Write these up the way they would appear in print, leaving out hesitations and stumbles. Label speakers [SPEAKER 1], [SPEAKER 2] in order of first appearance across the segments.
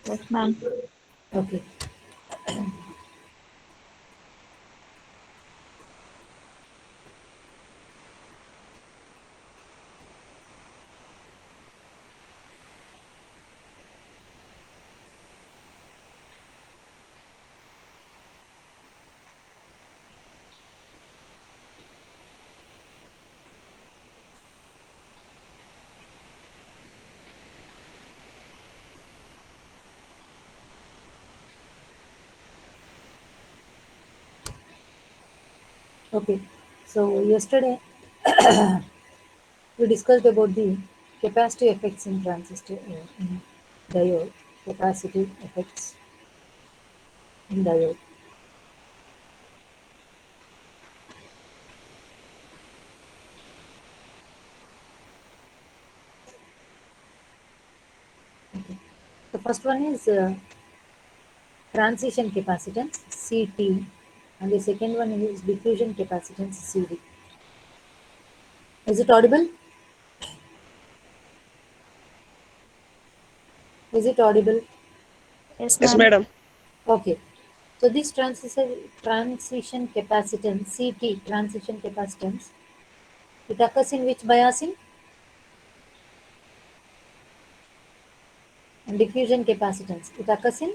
[SPEAKER 1] Yes, ma'am.
[SPEAKER 2] Okay. Okay. So yesterday we discussed about the capacity effects in transistor in diode. Capacity effects in diode. The first one is transition capacitance CT, and the second one is diffusion capacitance CD. Is it audible? Is it audible?
[SPEAKER 1] Yes,
[SPEAKER 3] Yes,
[SPEAKER 1] ma'am.
[SPEAKER 3] madam.
[SPEAKER 2] Okay. So this transition capacitance CT transition capacitance, it occurs in which biasing? And diffusion capacitance, it occurs in,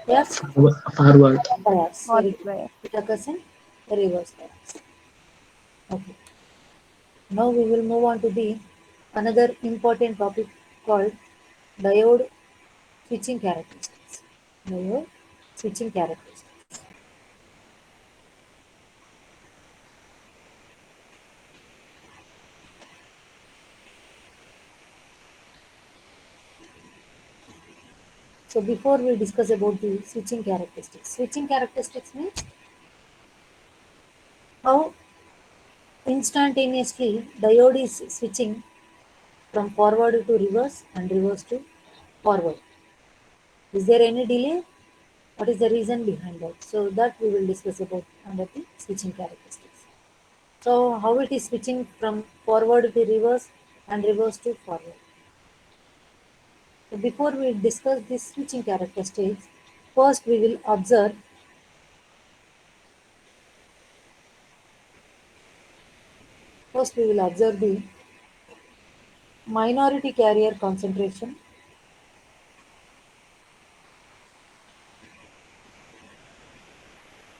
[SPEAKER 2] yes,
[SPEAKER 4] Forward.
[SPEAKER 2] bias. Very
[SPEAKER 1] Forward
[SPEAKER 2] good.
[SPEAKER 1] bias.
[SPEAKER 2] It occurs in reverse bias. Okay. Now we will move on to the another important topic called diode switching characteristics. Diode switching characteristics. So before we discuss about the switching characteristics means how instantaneously diode is switching from forward to reverse and reverse to forward. Is there any delay? What is the reason behind that? So that we will discuss about under the switching characteristics. So how it is switching from forward to reverse and reverse to forward. So before we discuss this switching characteristics, first we will observe the minority carrier concentration,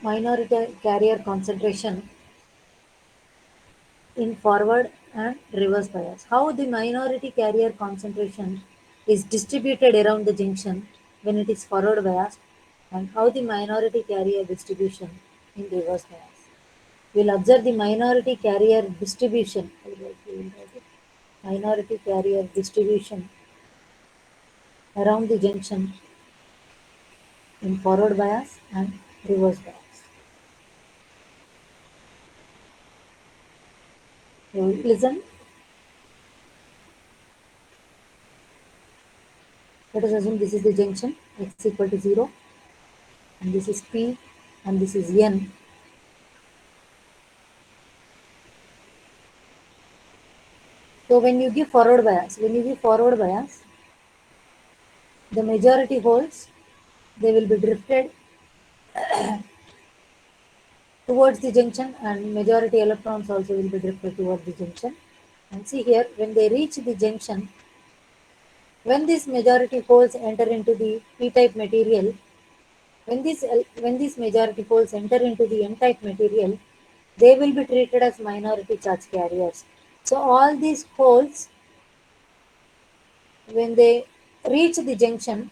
[SPEAKER 2] minority carrier concentration in forward and reverse bias. How the minority carrier concentration is distributed around the junction when it is forward biased, and how the minority carrier distribution in reverse bias. We'll observe the minority carrier distribution. Minority carrier distribution around the junction in forward bias and reverse bias. So listen, let us assume this is the junction x equal to 0, and this is P, and this is N. So when you give forward bias, the majority holes, they will be drifted towards the junction, and majority electrons also will be drifted towards the junction. And see here, when they reach the junction, when these majority holes enter into the p-type material, when these majority holes enter into the n-type material, they will be treated as minority charge carriers. So all these holes, when they reach the junction,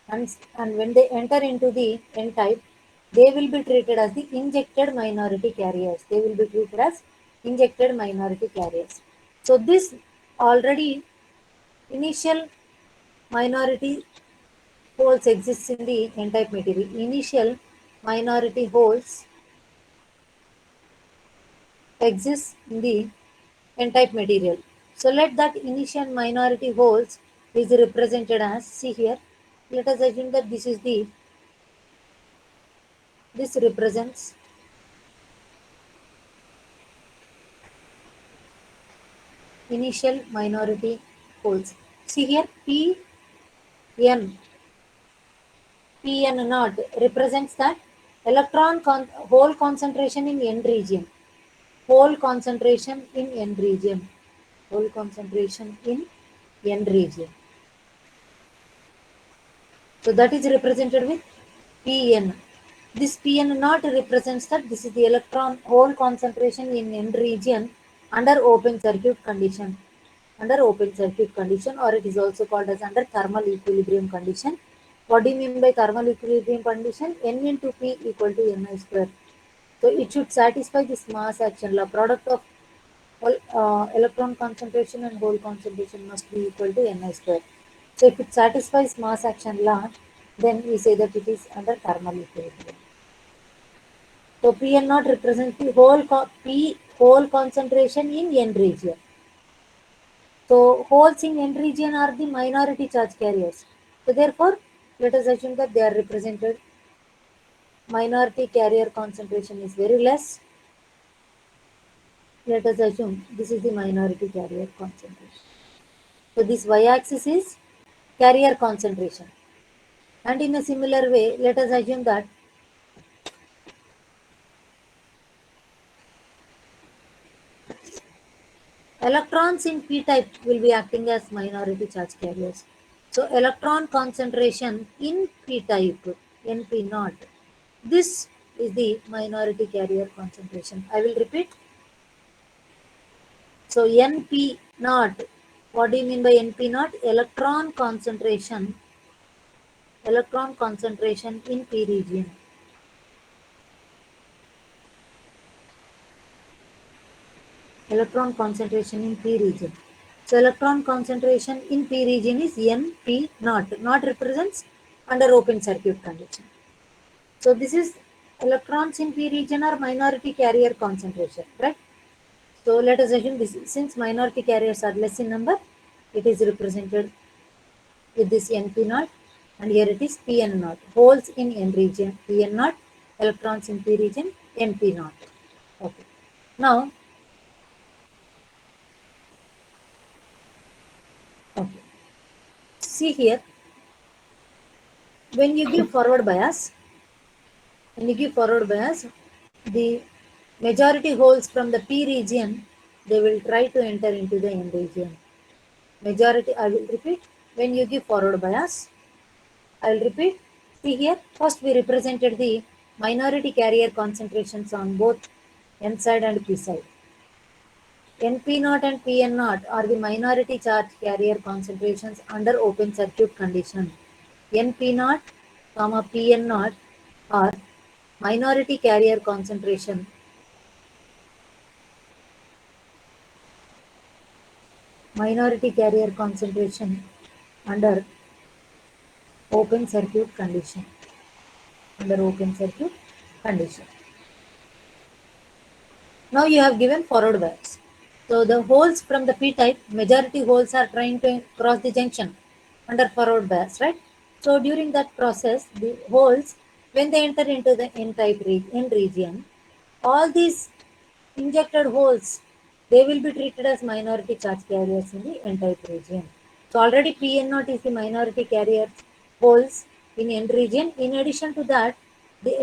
[SPEAKER 2] and when they enter into the n-type, they will be treated as the injected minority carriers. They will be treated as injected minority carriers. So this already initial minority holes exists in the n-type material. Initial minority holes exists in the n-type material. So let that initial minority holes is represented as, see here, let us assume that this represents initial minority holes. See here, P N, Pn naught represents that electron hole concentration in N region. Hole concentration in N region. Hole concentration in N region. So that is represented with Pn. This Pn naught represents that this is the electron hole concentration in N region under open circuit condition. Under open circuit condition, or it is also called as under thermal equilibrium condition. What do you mean by thermal equilibrium condition? N into P equal to Ni square. So it should satisfy this mass action law. Product of all electron concentration and hole concentration must be equal to Ni square. So if it satisfies mass action law, then we say that it is under thermal equilibrium. So Pn naught represents the P hole concentration in N region. So holes in N region are the minority charge carriers. So therefore, let us assume that they are represented. Minority carrier concentration is very less. Let us assume this is the minority carrier concentration. So this y-axis is carrier concentration. And in a similar way, let us assume that electrons in p-type will be acting as minority charge carriers. So electron concentration in p-type, Np naught, this is the minority carrier concentration. I will repeat. So Np naught, what do you mean by Np naught? Electron concentration in p region. Electron concentration in p region. So electron concentration in p region is Np naught. Naught represents under open circuit condition. So this is electrons in p region are minority carrier concentration, right? So let us assume this, since minority carriers are less in number, it is represented with this Np naught, and here it is Pn naught. Holes in N region, Pn naught, electrons in P region, Np naught. Okay. Now, okay. See here, when you give forward bias, the majority holes from the P region, they will try to enter into the N region. Majority, I will repeat, when you give forward bias, I will repeat. See here, first we represented the minority carrier concentrations on both N side and P side. Np naught and Pn naught are the minority charge carrier concentrations under open circuit condition. Np naught, Pn naught are minority carrier concentration under open circuit condition. Under open circuit condition. Now you have given forward bias. So the holes from the p-type, majority holes are trying to cross the junction under forward bias, right? So during that process, the holes, when they enter into the N-type N region, all these injected holes, they will be treated as minority charge carriers in the N-type region. So already Pn naught is the minority carrier holes in N region. In addition to that, the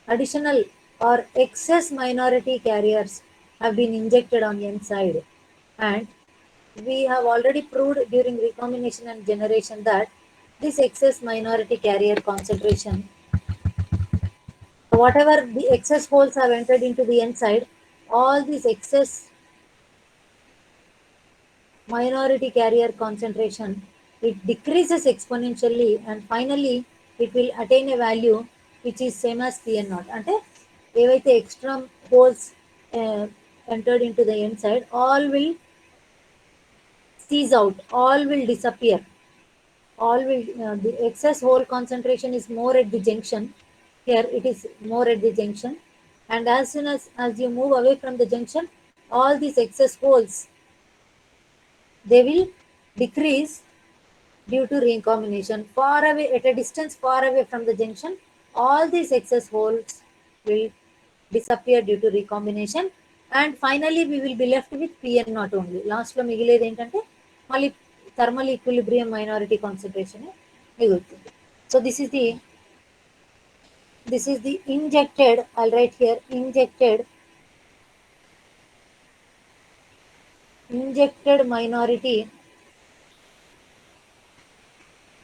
[SPEAKER 2] additional or excess minority carriers have been injected on N side, and we have already proved during recombination and generation that this excess minority carrier concentration, whatever the excess holes have entered into the N side, all these excess minority carrier concentration, it decreases exponentially, and finally it will attain a value which is same as Pn naught. అంటే ఏవైతే extra holes entered into the inside, all will cease out, all will disappear. All will the excess hole concentration is more at the junction. Here it is more at the junction, and as soon as you move away from the junction, all these excess holes, they will decrease due to recombination. Far away, at a distance far away from the junction, all these excess holes will disappear due to recombination, and finally we will be left with Pn naught only. Last లో మిగిలేది ఏంటంటే మళ్ళీ thermal equilibrium minority concentration మిగులుతుంది. So this is the injected, I'll write here, injected minority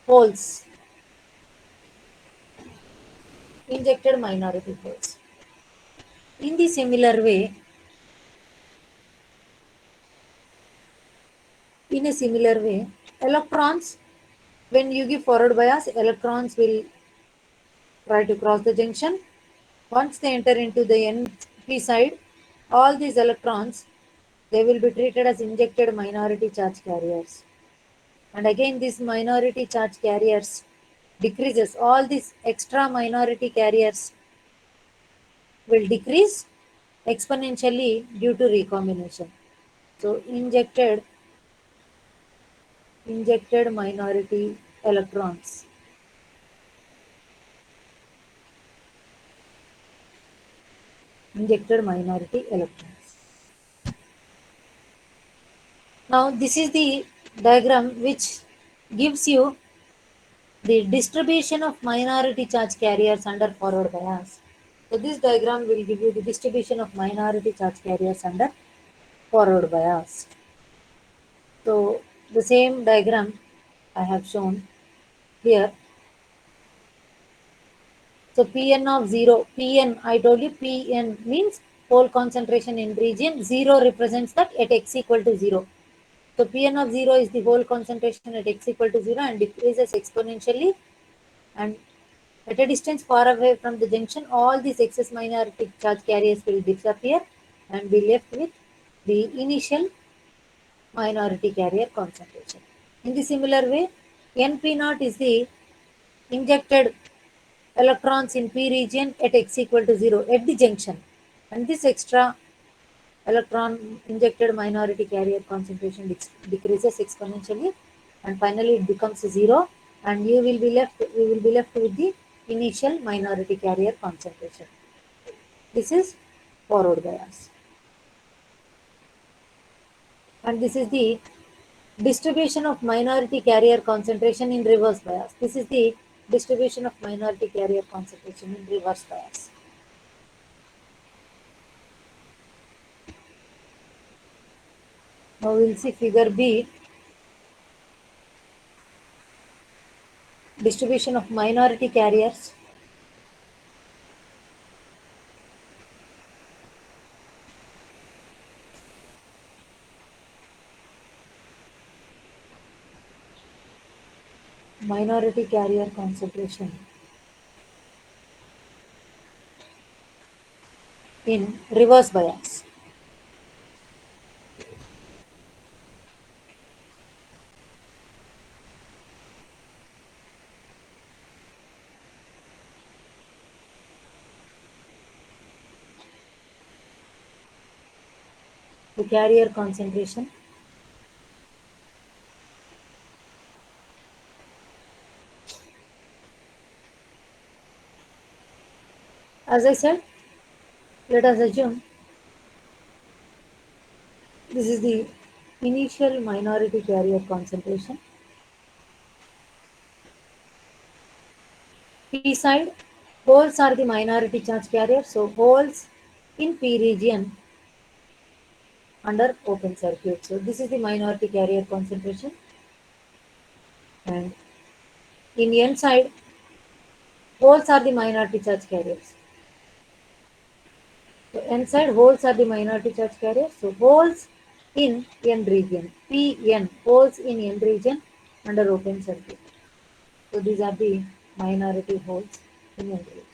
[SPEAKER 2] holes, injected minority holes. In the similar way, in a similar way, electrons, when you give forward bias, electrons will try to cross the junction. Once they enter into the NP side, all these electrons, they will be treated as injected minority charge carriers. And again, these minority charge carriers decreases. All these extra minority carriers will decrease exponentially due to recombination. So injected minority electrons. Injected minority electrons. Now this is the diagram which gives you the distribution of minority charge carriers under forward bias. So this diagram will give you the distribution of minority charge carriers under forward bias. So the same diagram I have shown here. So Pn of 0, Pn, I told you Pn means pole concentration in region, 0 represents that at x equal to 0. So Pn of 0 is the whole concentration at x equal to 0 and decreases exponentially, and at a distance far away from the junction, all these excess minority charge carriers will disappear and be left with the initial minority carrier concentration. In the similar way, Np naught is the injected electrons in p region at x equal to 0 at the junction, and this extra electron injected minority carrier concentration decreases exponentially, and finally it becomes 0, and we will be left with the initial minority carrier concentration. This is forward bias, and this is the distribution of minority carrier concentration in reverse bias. This is the distribution of minority carrier concentration in reverse bias. Now we will see figure B, distribution of minority carriers. Minority carrier concentration in reverse bias. The carrier concentration as I said, let us assume this is the initial minority carrier concentration. P side, holes are the minority charge carrier, so holes in P region under open circuit. So this is the minority carrier concentration, and in N side, holes are the minority charge carriers. So N side, holes are the minority charge carriers. So holes in N region, Pn, holes in N region under open circuit. So these are the minority holes in N region.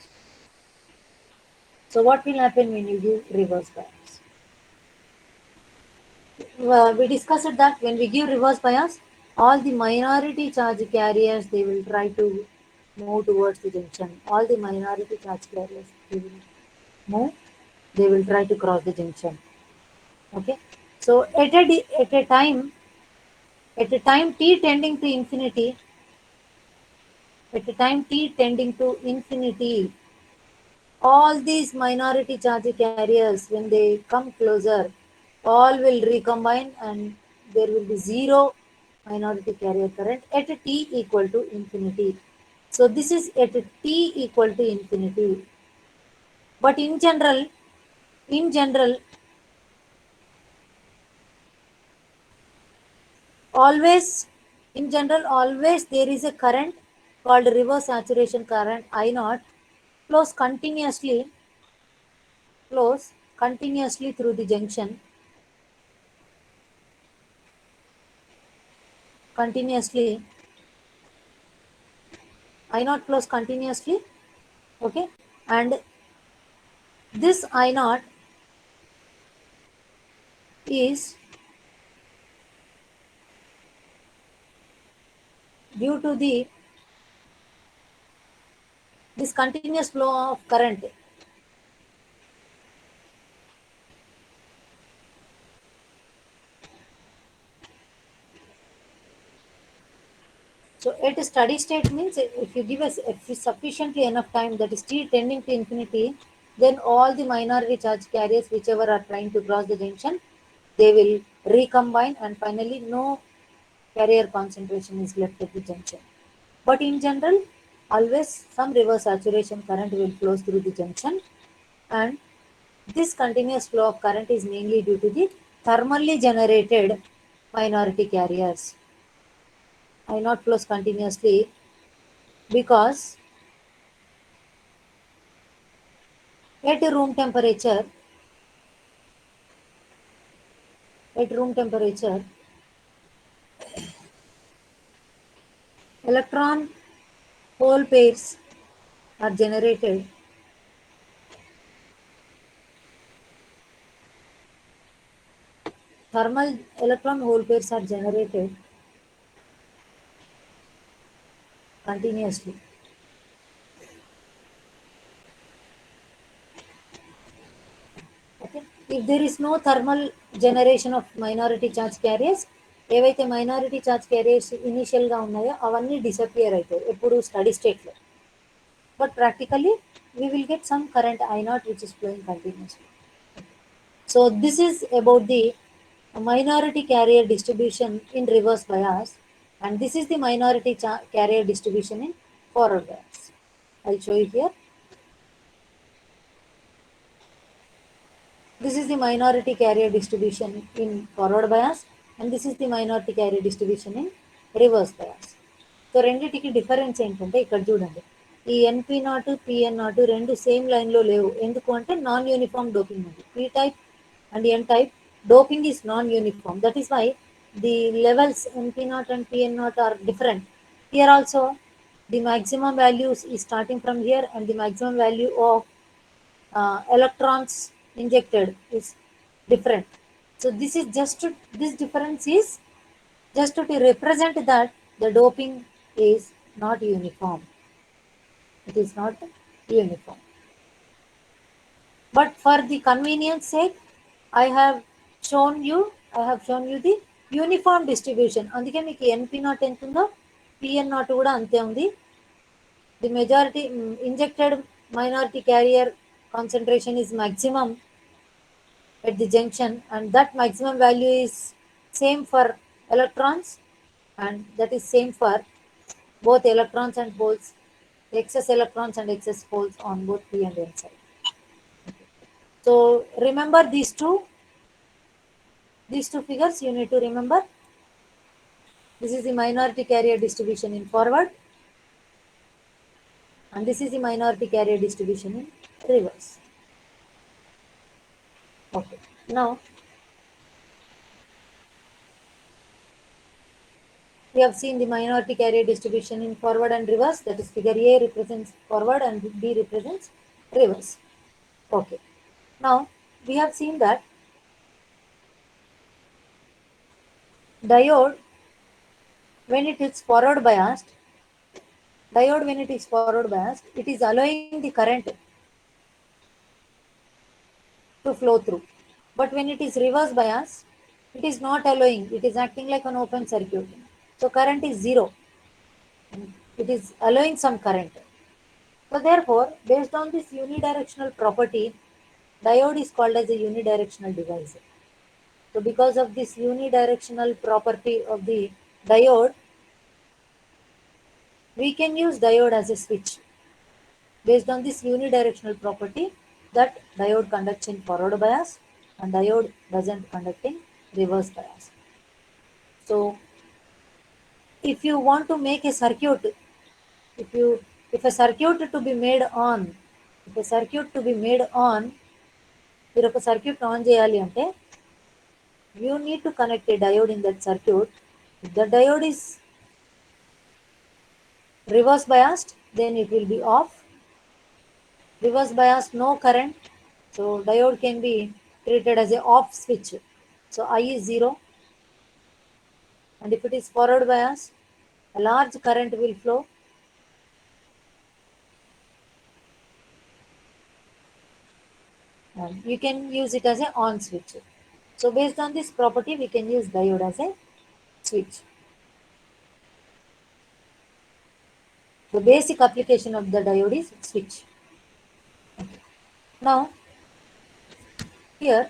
[SPEAKER 2] So what will happen when you give reverse bias? We discussed that when we give reverse bias, all the minority charge carriers, they will try to move towards the junction. All the minority charge carriers, they will move, they will try to cross the junction. Okay. So at a time t tending to infinity, all these minority charge carriers, when they come closer, all will recombine and there will be zero minority carrier current at t equal to infinity. So this is at t equal to infinity. But in general, always, always there is a current called reverse saturation current I naught flows continuously through the junction, continuously. I naught flows continuously, okay, and this I naught is due to the this continuous flow of current. So at a steady state means if you give us if sufficiently enough time, that is t tending to infinity, then all the minority charge carriers whichever are trying to cross the junction, they will recombine and finally no carrier concentration is left at the junction. But in general, always some reverse saturation current will flow through the junction, and this continuous flow of current is mainly due to the thermally generated minority carriers. I not flows continuously because at room temperature, at room temperature, electron hole pairs are generated. Thermal electron hole pairs are generated continuously. Okay. If there is no thermal generation of minority charge carriers, ఏవైతే minority charge carriers ఇనీషియల్గా ఉన్నాయో అవన్నీ disappear అవుతాయి ఎప్పుడు study స్టేట్లో. But practically, we will get some current I naught which is flowing continuously. So this is about the minority carrier distribution in reverse bias, and this is the minority carrier distribution in forward bias. I'll show you here. This is the minority carrier distribution in forward bias, and this is the minority carrier distribution in reverse bias. So రెండింటికి difference ఏంటంటే ఇక్కడ చూడండి, ఈ NP naught PN naught రెండు same లైన్లో లేవు. ఎందుకు అంటే నాన్ యూనిఫామ్ డోపింగ్ ఉంది. P type and N type doping is non uniform. That is why the levels NP naught and PN naught are different. Here also the maximum values is starting from here, and the maximum value of electrons injected is different. So this difference is just to represent that the doping is not uniform. It is not uniform. But for the convenience sake, I have shown you the uniform distribution. అందుకే మీకు ఎన్పి not ఎంత ఉందో PN not కూడా అంతే ఉంది. The majority injected minority carrier concentration is maximum at the junction, and that maximum value is same for electrons, and that is same for both electrons and holes, excess electrons and excess holes on both p and n side. So remember these two figures you need to remember. This is the minority carrier distribution in forward, and this is the minority carrier distribution in reverse. Okay, now we have seen the minority carrier distribution in forward and reverse. That is, figure A represents forward and B represents reverse. Okay. Now we have seen that diode when it is forward biased, it is allowing the current to flow through. But when it is reverse bias, it is not allowing. It is acting like an open circuit. So current is zero. It is allowing some current. So therefore, based on this unidirectional property, diode is called as a unidirectional device. So because of this unidirectional property of the diode, we can use diode as a switch based on this unidirectional property that diode conducts in forward bias and diode doesn't conduct in reverse bias. So if you want to make a circuit, if you if a circuit to be made on, if a circuit to be made on, మీరు ఒక circuit on చేయాలి అంటే you need to connect a diode in that circuit. If the diode is reverse biased, then it will be off. Reverse biased, no current. So diode can be treated as a off switch. So I is 0. And if it is forward bias, a large current will flow. And you can use it as a on switch. So based on this property, we can use diode as a switch. The basic application of the diode is switch. Okay. Now, here,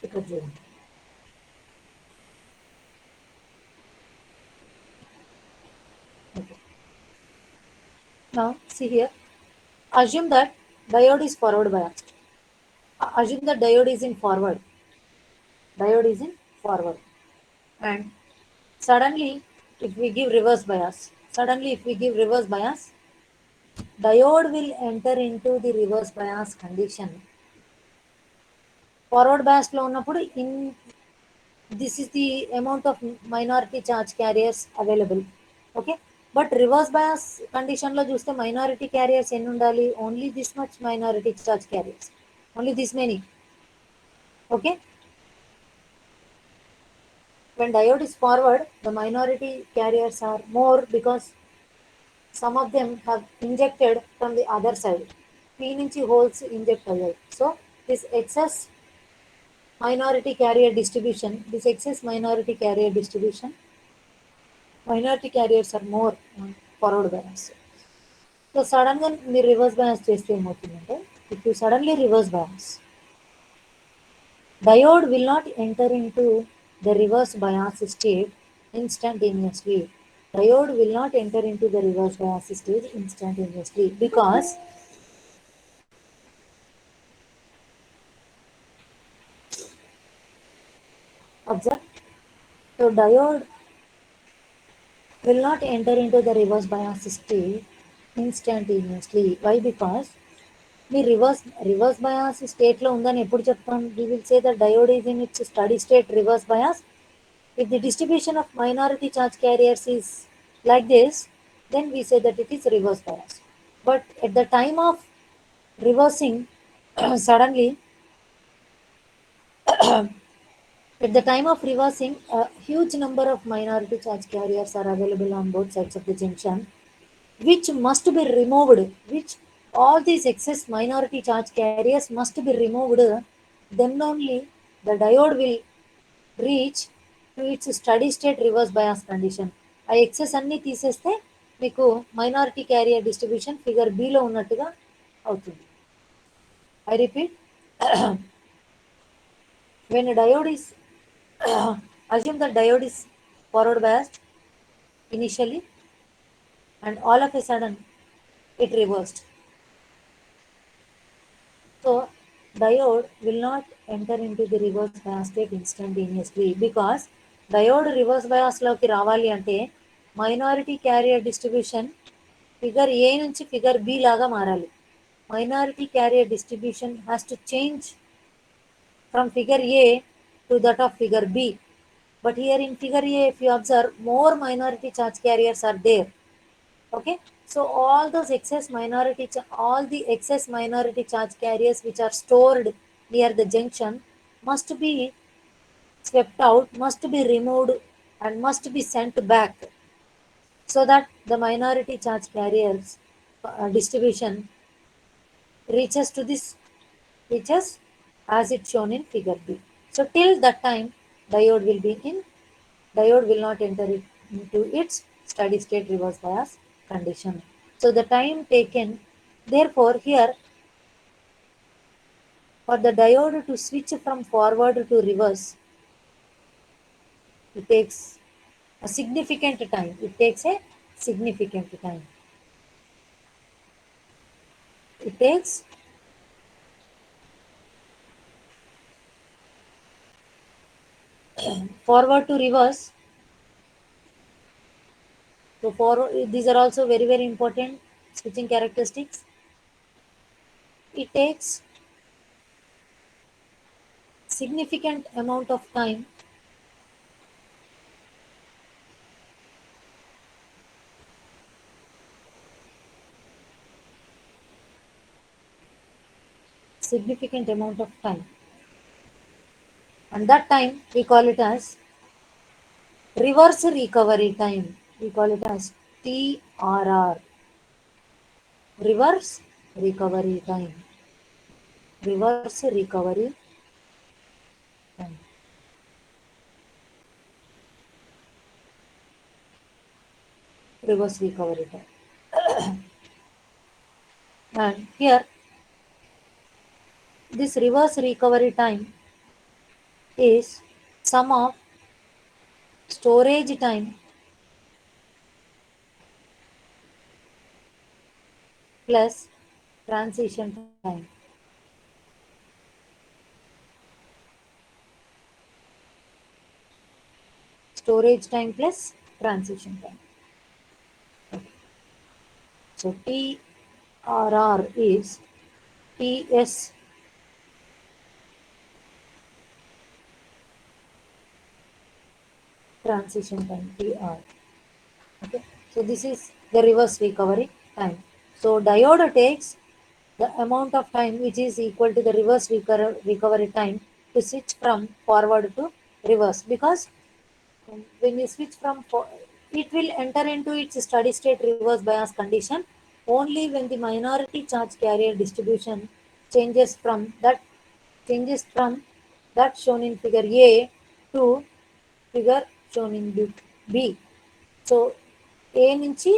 [SPEAKER 2] ఇక్కడ చూడండి. Okay. Now, see here, assume that diode is forward biased. Assume that diode is in forward. Diode is in forward. And suddenly, if we give reverse bias, diode will enter into the reverse bias condition. Forward bias లో ఉన్నప్పుడు this is the amount of minority charge carriers available. Okay, but reverse bias condition లో చూస్తే minority carriers ఎన్ని ఉండాలి? Only this much minority charge carriers, only this many. Okay, when diode is forward, the minority carriers are more because some of them have injected from the other side. P నుంచి holes inject అయ్యాయి. So this excess minority carrier distribution, minority carriers are more forward bias. So సడన్గా మీరు reverse bias చేస్తే ఏమవుతుందంటే, if you suddenly reverse bias, diode will not enter into the reverse bias state instantaneously. Diode will not enter into the reverse bias stage instantaneously because observe, so diode will not enter into the reverse bias state instantaneously. Why? Because me reverse bias స్టేట్లో ఉందని ఎప్పుడు చెప్తాం? We will say that diode is in its steady state reverse bias if the distribution of minority charge carriers is like this, then we say that it is reverse bias. But at the time of reversing, suddenly, at the time of reversing, a huge number of minority charge carriers are available on both sides of the junction, which must be removed, which all these excess minority charge carriers must be removed, then only the diode will reach to its steady state reverse bias condition. ఆ excess అన్ని తీసేస్తే మీకు minority carrier distribution figure below ఉన్నట్టుగా అవుతుంది. I repeat, when a diode is assume that diode is forward biased initially and all of a sudden it reversed. So diode will not enter into the reverse bias state instantaneously because diode reverse bias లోకి రావాలి అంటే minority carrier distribution figure ఏ నుంచి figure B లాగా మారాలి. Minority carrier distribution has to change from figure A to that of figure B. But here in figure A, if you observe, more minority charge carriers are there. Okay, so all the excess minority charge carriers which are stored near the junction must be swept out, must be removed, and must be sent back so that the minority charge carriers distribution reaches to this reaches as it shown in figure B. So till that time diode will not enter into its steady state reverse bias condition. So the time taken, therefore here for the diode to switch from forward to reverse, it takes a significant time. It takes a significant time. It takes forward to reverse. So forward, these are also very very important switching characteristics. It takes significant amount of time significant amount of time, and that time we call it as reverse recovery time. We call it as TRR, reverse recovery time. Reverse recovery time. Reverse recovery time. And here, this reverse recovery time is sum of storage time plus transition time. Storage time plus transition time. So TRR is TS transition time, TR. Okay. So this is the reverse recovery time. So diode takes the amount of time which is equal to the reverse recovery time to switch from forward to reverse, because when you switch from it will enter into its steady state reverse bias condition only when the minority charge carrier distribution changes from that changes from that shown in figure A to figure shown in B. So A నుంచి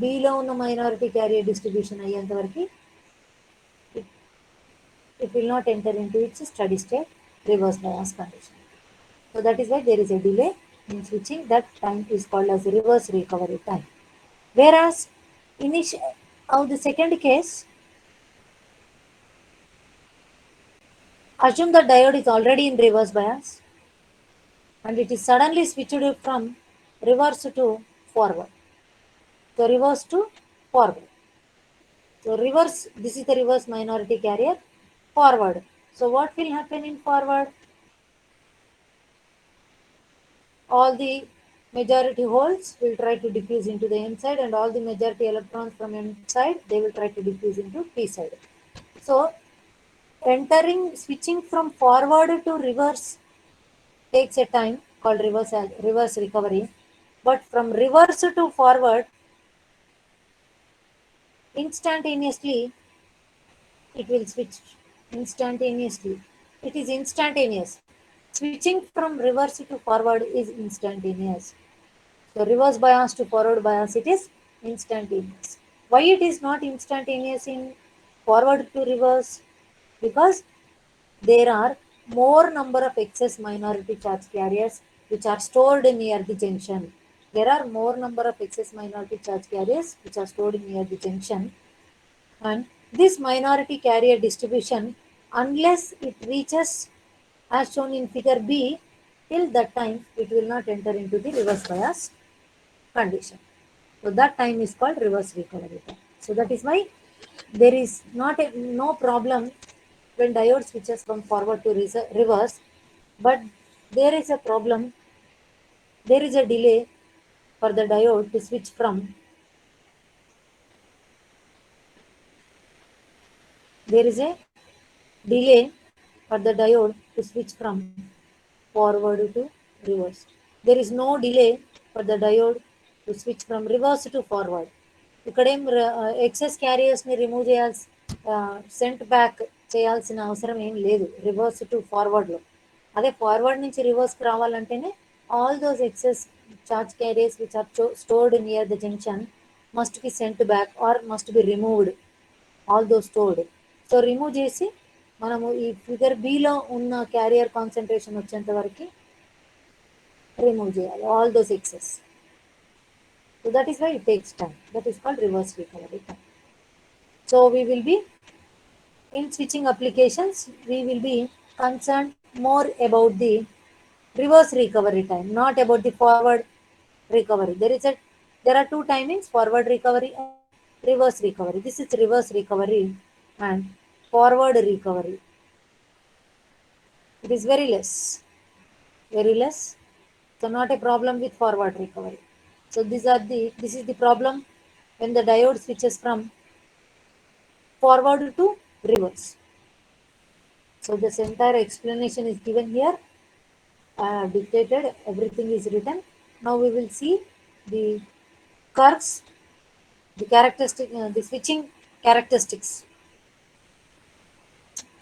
[SPEAKER 2] below ఉన్న minority carrier distribution అయ్యేంత వరకు it will not enter into its steady state reverse bias condition. So that is why there is a delay in switching. That time is called as reverse recovery time. Whereas the second case, assume the diode is already in reverse bias and it is suddenly switched from reverse to forward. So reverse to forward. So reverse, this is the reverse minority carrier, forward. So what will happen in forward? All the majority holes will try to diffuse into the n side, and all the majority electrons from n side, they will try to diffuse into p side. So switching from forward to reverse takes a time called reverse recovery. But from reverse to forward, instantaneously it will switch instantaneously. It is instantaneous. Switching from reverse to forward is instantaneous. So reverse bias to forward bias, it is instantaneous. Why it is not instantaneous in forward to reverse? Because there are more number of excess minority charge carriers which are stored near the junction. There are more number of excess minority charge carriers which are stored near the junction, and this minority carrier distribution, unless it reaches as shown in figure B, till that time it will not enter into the reverse bias condition. So that time is called reverse recovery time. So that is why there is no problem when diode switches from forward to reverse, but there is a problem, there is a delay for the diode to switch from, there is a delay for the diode to switch from forward to reverse. There is no delay for the diode to switch from reverse to forward. ఇక్కడేం excess క్యారియర్స్ని remove cent back చేయాల్సిన అవసరం ఏం లేదు reverse to ఫార్వర్డ్లో. అదే forward నుంచి రివర్స్కి రావాలంటేనే all those excess charge carriers which are stored near the junction must be sent back or must be removed. All those stored. So remove చేసి మనము ఈ ఫిగర్ బిలో ఉన్న క్యారియర్ కాన్సన్ట్రేషన్ వచ్చేంత వరకు రిమూవ్ చేయాలి all those excess. So that is why it takes time. That is called reverse recovery time. So we will be in switching applications, we will be concerned more about the reverse recovery time, not about the forward recovery. There are two timings, forward recovery and reverse recovery. This is reverse recovery and forward recovery. It is very less, very less. So not a problem with forward recovery. So this is the problem when the diode switches from forward to reverse. So this entire explanation is given here, dictated, everything is written. Now we will see the curves, the characteristic, the switching characteristics.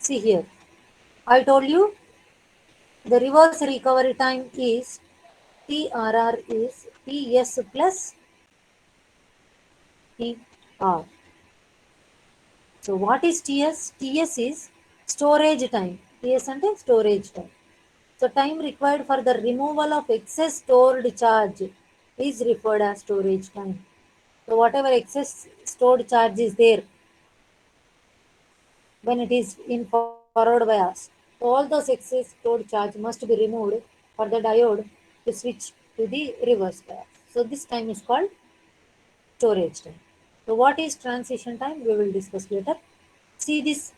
[SPEAKER 2] See here, I told you the reverse recovery time is TRR is TS plus TR. So what is TS? TS is storage time. TS ante storage time. So time required for the removal of excess stored charge is referred as storage time. So whatever excess stored charge is there when it is in forward bias, so all those excess stored charge must be removed for the diode to switch to the reverse bias. So this time is called storage time. So what is transition time? We will discuss later. See these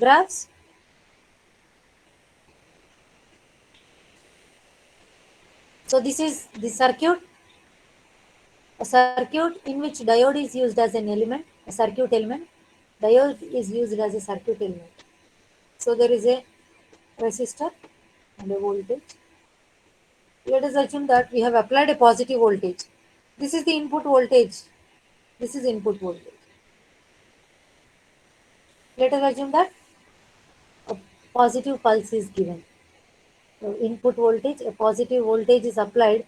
[SPEAKER 2] graphs. So this is the circuit, a circuit in which diode is used as an element, a circuit element. Diode is used as a circuit element. So there is a resistor and a voltage. Let us assume that we have applied a positive voltage. This is the input voltage. This is input voltage. Let us assume that a positive pulse is given. So input voltage, a positive voltage is applied.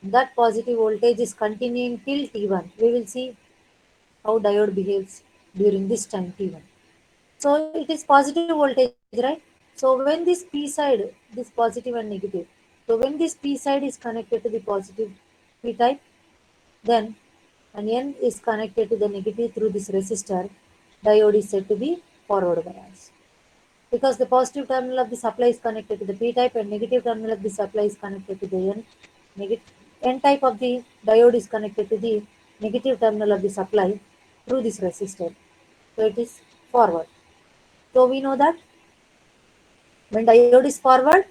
[SPEAKER 2] That positive voltage is continuing till T1. We will see how diode behaves during this time T1. So it is positive voltage, right? So when this P side, this positive and negative, so when this P side is connected to the positive P type, then and N is connected to the negative through this resistor, diode is said to be forward bias. Because the positive terminal of the supply is connected to the P type and negative terminal of the supply is connected to the N. N type of the diode is connected to the negative terminal of the supply through this resistor. So it is forward. So we know that when diode is forward,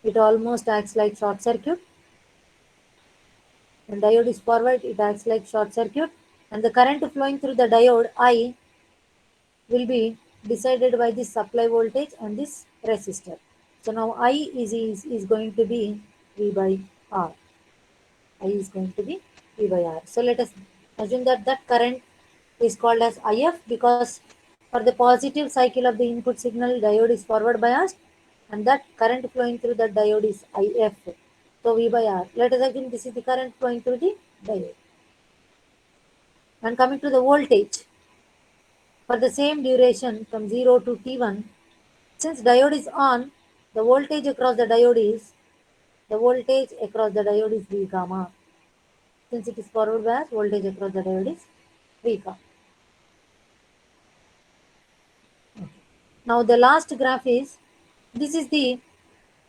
[SPEAKER 2] it almost acts like short circuit. When diode is forward, it acts like short circuit, and the current flowing through the diode I will be decided by this supply voltage and this resistor. So now I is going to be V by R. I is going to be V by R. So let us assume that that current is called as IF because for the positive cycle of the input signal, diode is forward biased and that current flowing through the diode is IF. So V by R. Let us assume this is the current flowing through the diode. And coming to the voltage, for the same duration from 0 to T1, since diode is on, the voltage across the diode is V gamma. Since it is forward bias, voltage across the diode is V gamma. Now the last graph is, this is the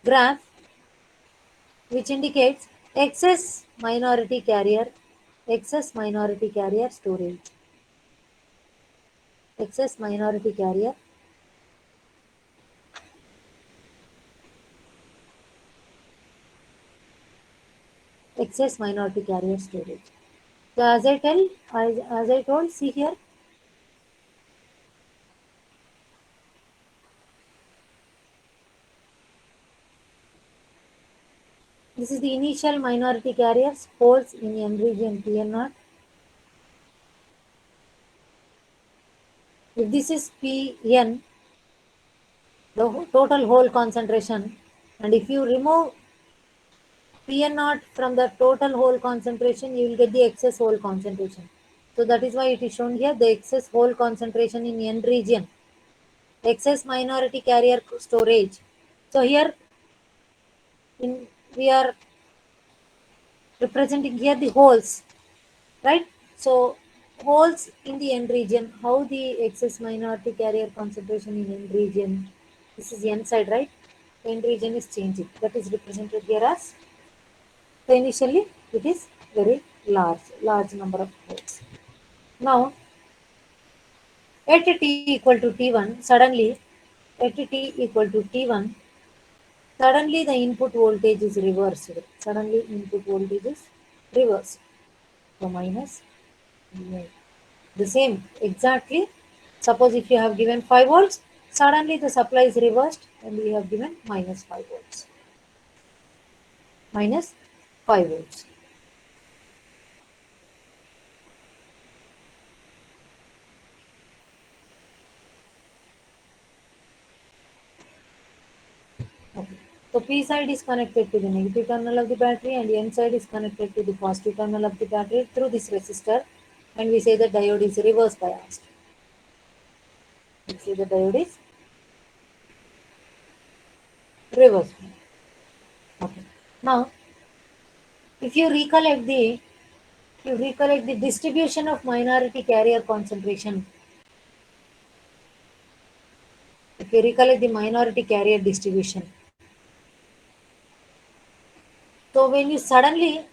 [SPEAKER 2] graph which indicates excess minority carrier storage. Excess minority carrier storage. So as I told, see here, this is the initial minority carriers, holes in N region Pn0. If this is Pn, the total hole concentration, and if you remove Pn naught from the total hole concentration, you will get the excess hole concentration. So that is why it is shown here the excess hole concentration in N region, excess minority carrier storage. So here we are representing here the holes, right? So holes in the N region, how the excess minority carrier concentration in N region, this is N side, right? N region is changing. That is represented here as, so initially it is very large number of holes. Now at t equal to T1, suddenly at t equal to T1, suddenly the input voltage is reversed. Suddenly input voltage is reversed. So minus V. The same exactly. Suppose if you have given 5 volts, suddenly the supply is reversed and we have given minus 5 volts. Minus 5 volts. Okay. So P side is connected to the negative terminal of the battery and N side is connected to the positive terminal of the battery through this resistor, and we say the diode is reverse biased. We say the diode is reverse biased. Okay. Now, if you recollect the distribution of minority carrier concentration, if you recollect the minority carrier distribution, so when you suddenly,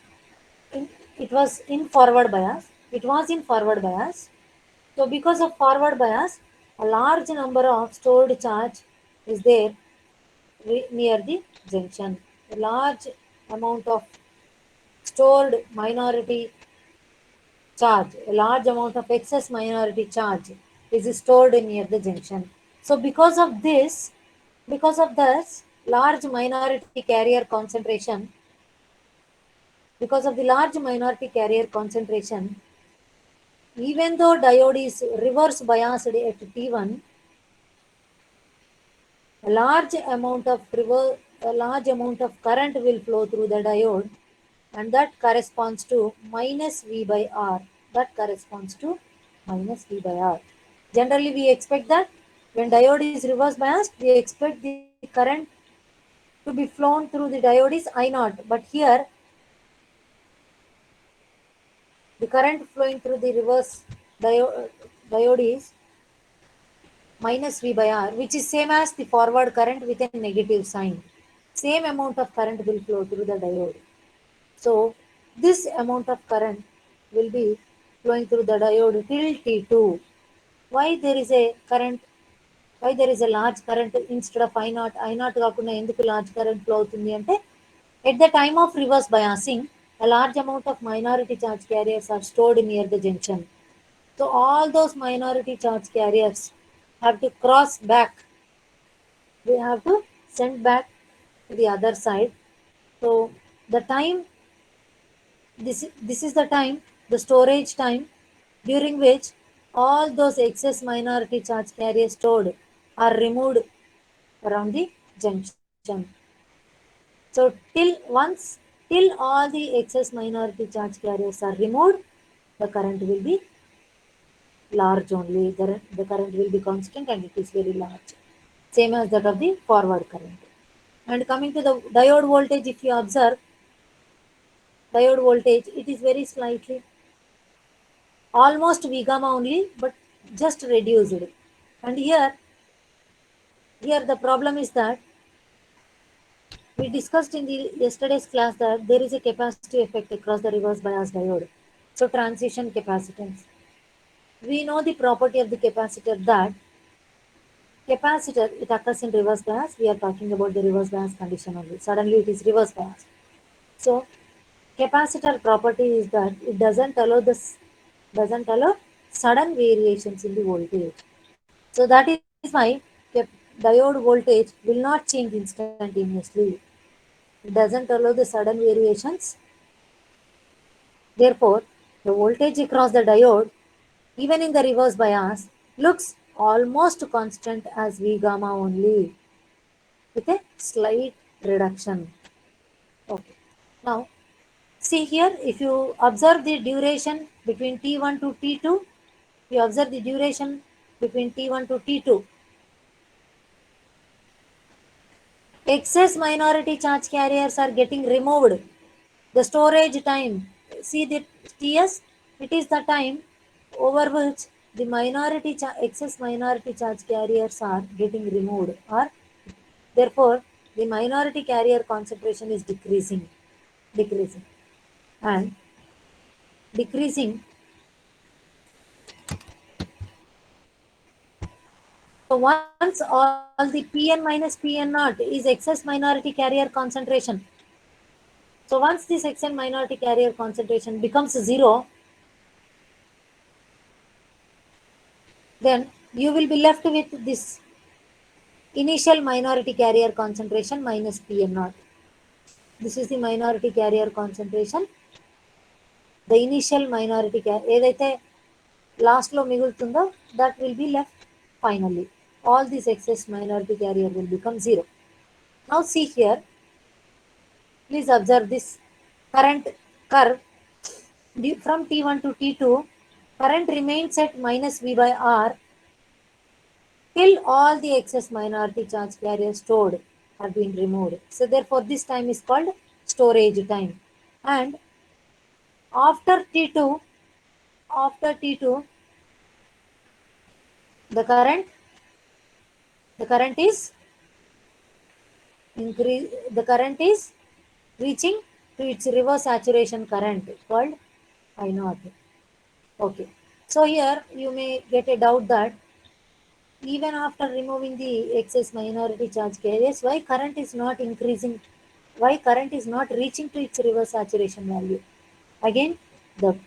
[SPEAKER 2] it was in forward bias, it was in forward bias. So because of forward bias, a large number of stored charge is there near the junction. A large amount of stored minority charge, a large amount of excess minority charge is stored near the junction. So because of this large minority carrier concentration, because of the large minority carrier concentration, even though diode is reverse biased at T1, a large amount of current will flow through the diode, and that corresponds to minus V by R. That corresponds to minus V by R. Generally, we expect that when diode is reverse biased, we expect the current to be flown through the diode is I naught. But here, the current flowing through the reverse diode is minus V by R, which is same as the forward current with a negative sign. Same amount of current will flow through the diode. So this amount of current will be flowing through the diode till T2. Why there is a current? Why there is a large current instead of I naught కాకుండా ఎందుకు large current flow అవుతుంది అంటే, at the time of reverse biasing, a large amount of minority charge carriers are stored near the junction. So all those minority charge carriers have to cross back. They have to send back to the other side. So the time, this is the time, the storage time during which all those excess minority charge carriers stored are removed around the junction. So till all the excess minority charge carriers are removed, the current will be large only. The current will be constant and it is very large. Same as that of the forward current. And coming to the diode voltage, if you observe, diode voltage, it is very slightly almost V gamma only, but just reduced. And here the problem is that we discussed in the yesterday's class that there is a capacity effect across the reverse bias diode. So transition capacitance. We know the property of the capacitor that capacitor, it occurs in reverse bias. We are talking about the reverse bias condition only. Suddenly it is reverse bias. So capacitor property is that it doesn't allow sudden variations in the voltage. So that is why diode voltage will not change instantaneously. It doesn't allow the sudden variations. Therefore, the voltage across the diode, even in the reverse bias, looks almost constant as V gamma only with a slight reduction. Okay. Now, see here, if you observe the duration between T1 to T2, you observe the duration between T1 to T2. Excess minority charge carriers are getting removed. The storage time, see the TS, it is the time over which the excess minority charge carriers are getting removed, or therefore the minority carrier concentration is decreasing and decreasing. So once all the Pn minus Pn naught is excess minority carrier concentration. So once this excess minority carrier concentration becomes zero, then you will be left with this initial minority carrier concentration minus Pn naught. This is the minority carrier concentration. The initial minority ఏదైతే last లో మిగులుతుందో that will be left finally. All this excess minority carrier will become zero. Now see here, please observe this current curve from T1 to T2. Current remains at minus V by R till all the excess minority charge carriers stored have been removed. So therefore this time is called storage time. And after T2, after T2, the current the current is increase the current is reaching to its reverse saturation current called I naught. Okay. So here you may get a doubt that even after removing the excess minority charge carriers, why current is not increasing, why current is not reaching to its reverse saturation value. Again, the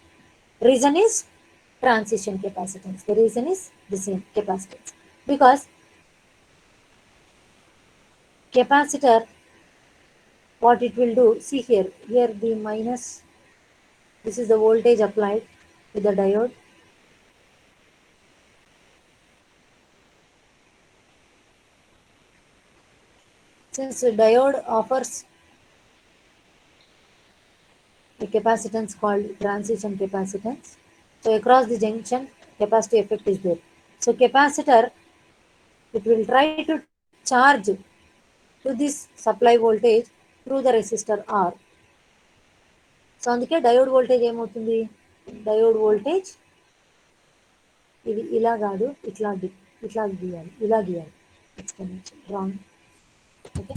[SPEAKER 2] reason is transition capacitance. The reason is the same, capacitance. Because capacitor, what it will do, see here, here the minus, this is the voltage applied to the diode. Since the diode offers a capacitance called transition capacitance, so across the junction, capacitive effect is there. So capacitor, it will try to charge to this supply voltage through the resistor R. So అందుకే diode voltage ఏమవుతుంది, diode voltage ఇది ఇలా కాదు, ఇట్లా గీయాలి experiment wrong. Okay,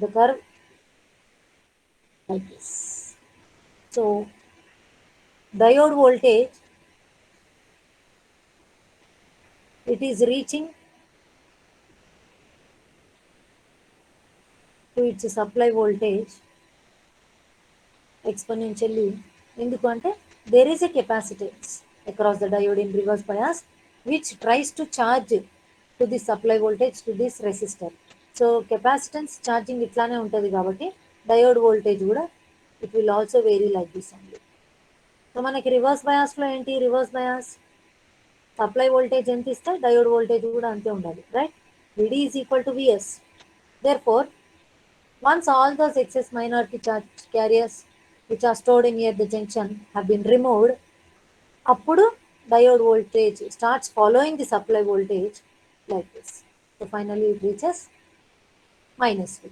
[SPEAKER 2] the curve like this. So diode voltage, it is reaching to its supply voltage exponentially. ఎందుకంటే there is a capacitance across the diode in reverse bias which tries to charge to the supply voltage to this resistor. So capacitance charging ఇట్లానే ఉంటుంది కాబట్టి diode voltage కూడా it will also vary like this only. So మనకి reverse బయాస్లో ఏంటి, reverse bias supply voltage ఎంత ఇస్తే diode voltage కూడా అంతే ఉండాలి, right. Vd is equal to Vs. Therefore, once all those excess minority charge carriers which are stored near the junction have been removed, అప్పుడు diode voltage starts following the supply voltage like this. So finally it reaches minus V.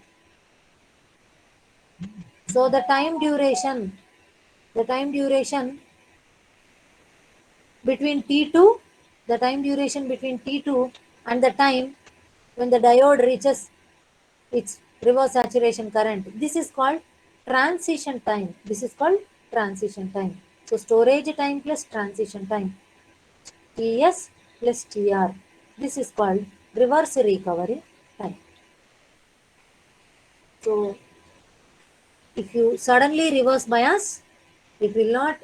[SPEAKER 2] So the time duration between T2, the time duration between T2 and the time when the diode reaches its reverse saturation current, this is called transition time. This is called transition time. So storage time plus transition time, Ts plus Tr. This is called reverse recovery time. So if you suddenly reverse bias, it will not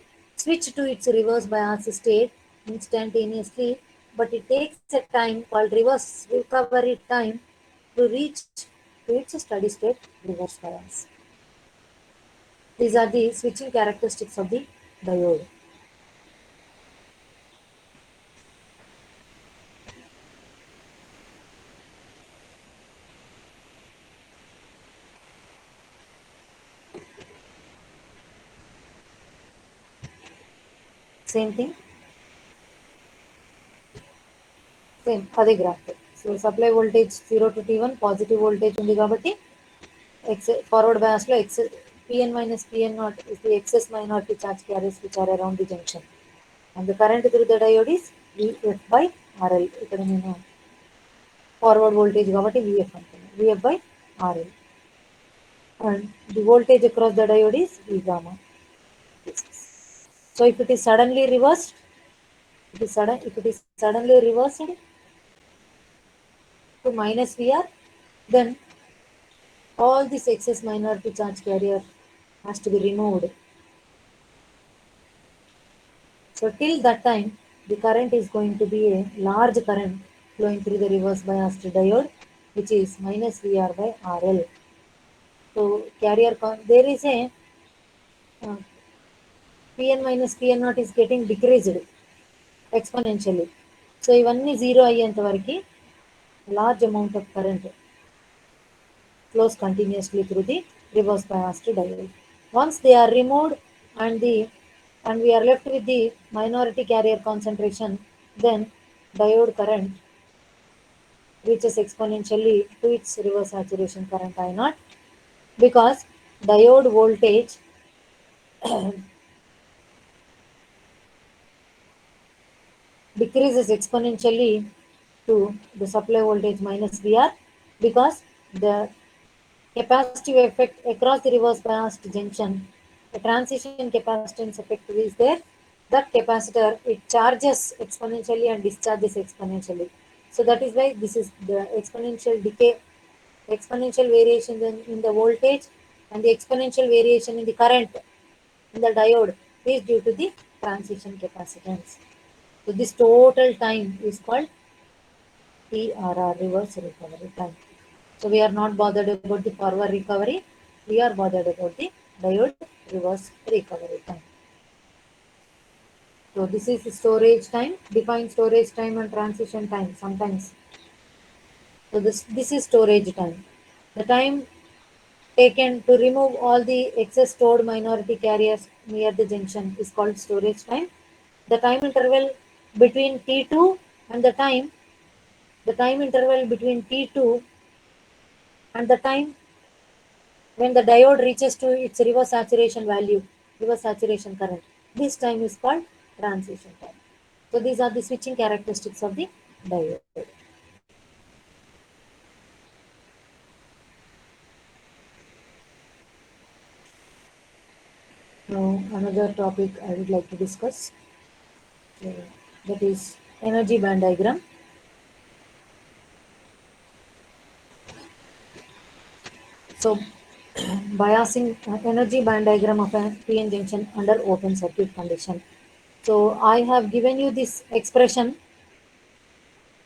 [SPEAKER 2] switch to its reverse bias state instantaneously, but it takes a time called reverse recovery time to reach to its steady state reverse bias. These are the switching characteristics of the diode. Same thing, same అదే graph. So supply voltage 0 to T1 positive voltage ఉంది కాబట్టి forward bias లో Pn minus Pn naught is the excess minority charge carriers which are around the junction. And the current through the diode is Vf by RL. ఇక్కడ నేను forward voltage కాబట్టి Vf అంటున్నాను. Vf by RL. And the voltage across the diode is V gamma. So if it is suddenly reversed, if it is suddenly reversed to minus Vr, then all this excess minority charge carrier has to be removed. So till that time, the current is going to be a large current flowing through the reverse biased diode, which is minus Vr by RL. So there is a uh, Pn minus Pn naught is getting decreased exponentially. So ఇవన్నీ zero అయ్యేంత వరకు large amount of current flows continuously through the reverse biased diode. Once they are removed and we are left with the minority carrier concentration, then diode current reaches exponentially to its reverse saturation current I naught, because diode voltage decreases exponentially to the supply voltage minus Vr, because the capacitive effect across the reverse biased junction, the transition capacitance effect is there. That capacitor, it charges exponentially and discharges exponentially. So that is why this is the exponential decay, exponential variation in the voltage and the exponential variation in the current in the diode is due to the transition capacitance. So this total time is called TRR, reverse recovery time. So we are not bothered about the forward recovery, we are bothered about the diode reverse recovery time. So this is storage time, define storage time and transition time sometimes. So this is storage time. The time taken to remove all the excess stored minority carriers near the junction is called storage time. The time interval between T2 and the time interval between T2 and the time when the diode reaches to its reverse saturation value, reverse saturation current. This time is called transition time. So these are the switching characteristics of the diode. Now another topic I would like to discuss, that is energy band diagram. So biasing energy band diagram of a PN junction under open circuit condition. So I have given you this expression.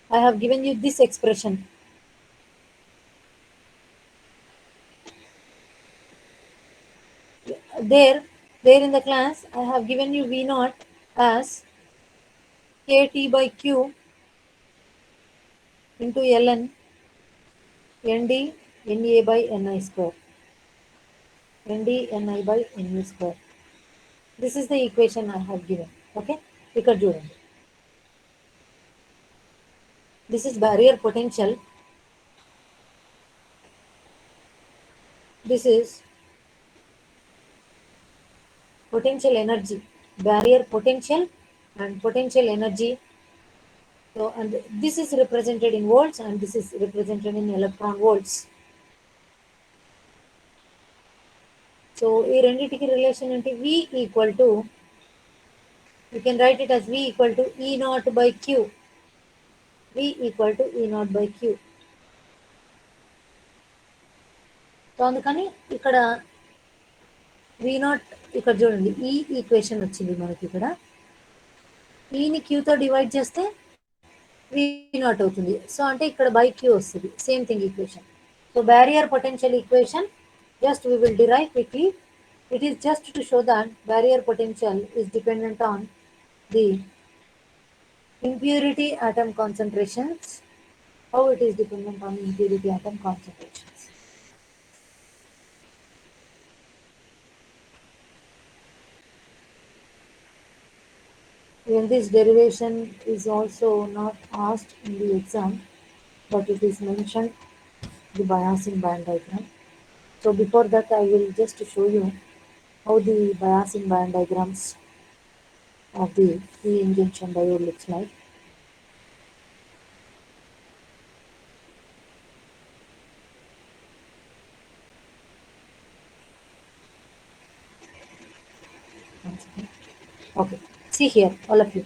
[SPEAKER 2] I have given you this expression. There, there in the class, I have given you V naught as KT by Q into ln ND NA by NI square. ND NI by NU square. This is the equation I have given. Okay, ఇక్కడ చూడండి. This is barrier potential. This is potential energy, barrier potential and potential energy. So, and this is represented in volts and this is represented in electron volts. So ఈ రెండింటికి relation అంటే V equal to, you can write it as V equal to E naught by Q. V equal to E naught by Q. So అందుకని ఇక్కడ V naught ఇక్కడ చూడండి, ఈ equation వచ్చింది మనకి. ఇక్కడ ఈని క్యూతో డివైడ్ చేస్తే V naught అవుతుంది. సో అంటే ఇక్కడ బై క్యూ వస్తుంది. Same thing equation. So barrier potential equation, just we will derive quickly. It is just to show that barrier potential is dependent on the impurity atom concentrations. How it is dependent on impurity atom concentrations? When this derivation is also not asked in the exam, but it is mentioned the biasing band diagram. So before that, I will just show you how the biasing band diagrams of the p-n junction diode looks like. One second. Okay, see here, all of you.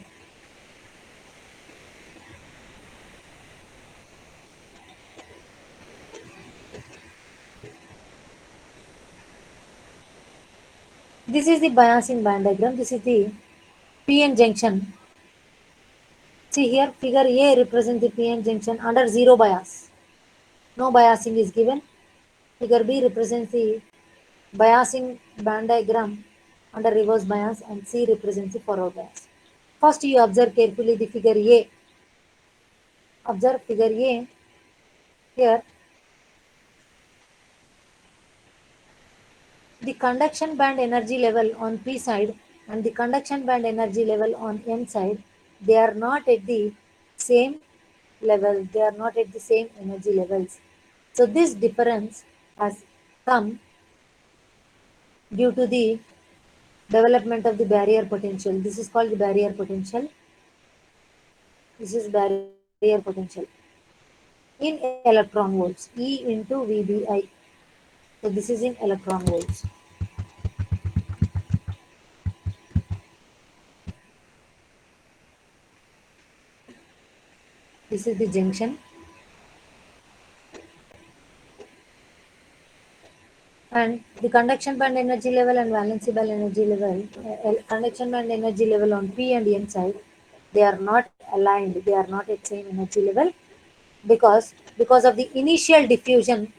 [SPEAKER 2] This is the biasing band diagram. This is the p-n junction. See here, figure A represents the p-n junction under zero bias. No biasing is given. Figure B represents the biasing band diagram under reverse bias, and C represents the forward bias. First, you observe carefully the figure A. Observe figure A here. The conduction band energy level on P side and the conduction band energy level on N side, they are not at the same level. They are not at the same energy levels. So this difference has come due to the development of the barrier potential. This is called the barrier potential. This is barrier potential in electron volts, E into VBI. So this is in electron volts. This is the junction, and the conduction band energy level and valency band energy level, conduction band energy level on P and N side, they are not aligned. They are not at same energy level because of the initial diffusion.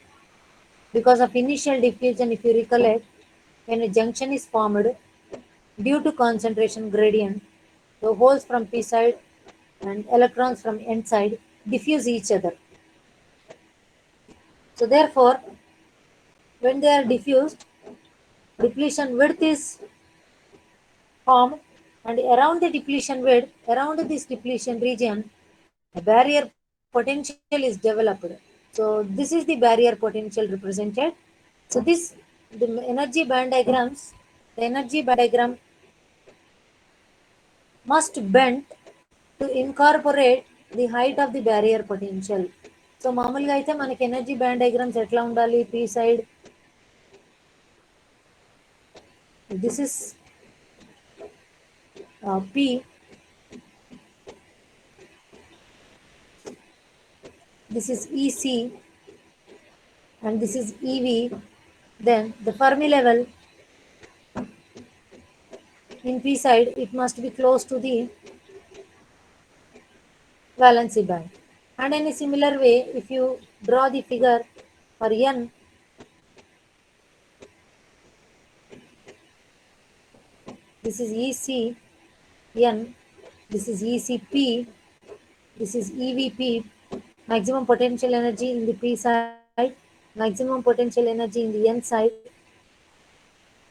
[SPEAKER 2] Because of initial diffusion, if you recollect, when a junction is formed due to concentration gradient, the holes from P side and electrons from N side diffuse each other. So therefore, when they are diffused, depletion width is formed, and around the depletion width, around this depletion region, a barrier potential is developed. So this is the barrier potential represented. So this the energy band diagrams, the energy band diagram must bend to incorporate the height of the barrier potential. So మామూలుగా అయితే మనకి energy band diagrams ఎట్లా ఉండాలి? P side this is P, this is EC, and this is EV. Then the Fermi level in P side, it must be close to the valency band. And in a similar way, if you draw the figure for N, this is EC N, this is ECP, this is EVP, maximum potential energy in the P side, maximum potential energy in the N side,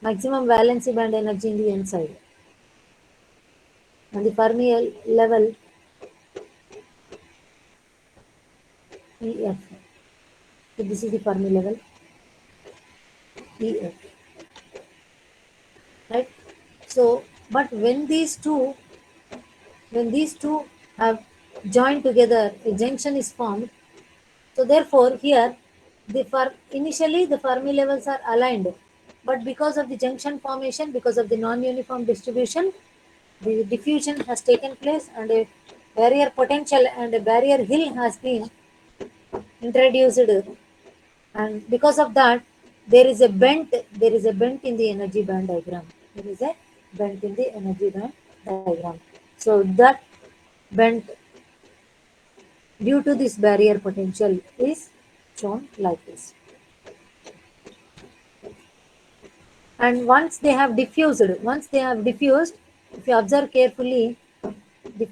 [SPEAKER 2] maximum valency band energy in the N side. And the Fermi level EF. So this is the Fermi level EF. Right? So, but when these two have joined together, a junction is formed. So therefore, here initially the Fermi levels are aligned, but because of the junction formation, because of the non-uniform distribution, the diffusion has taken place, and a barrier potential and a barrier hill has been introduced, and because of that, there is a bent in the energy band diagram. There is a bent in the energy band diagram. So that bent due to this barrier potential is shown like this. And once they have diffused, if you observe carefully, the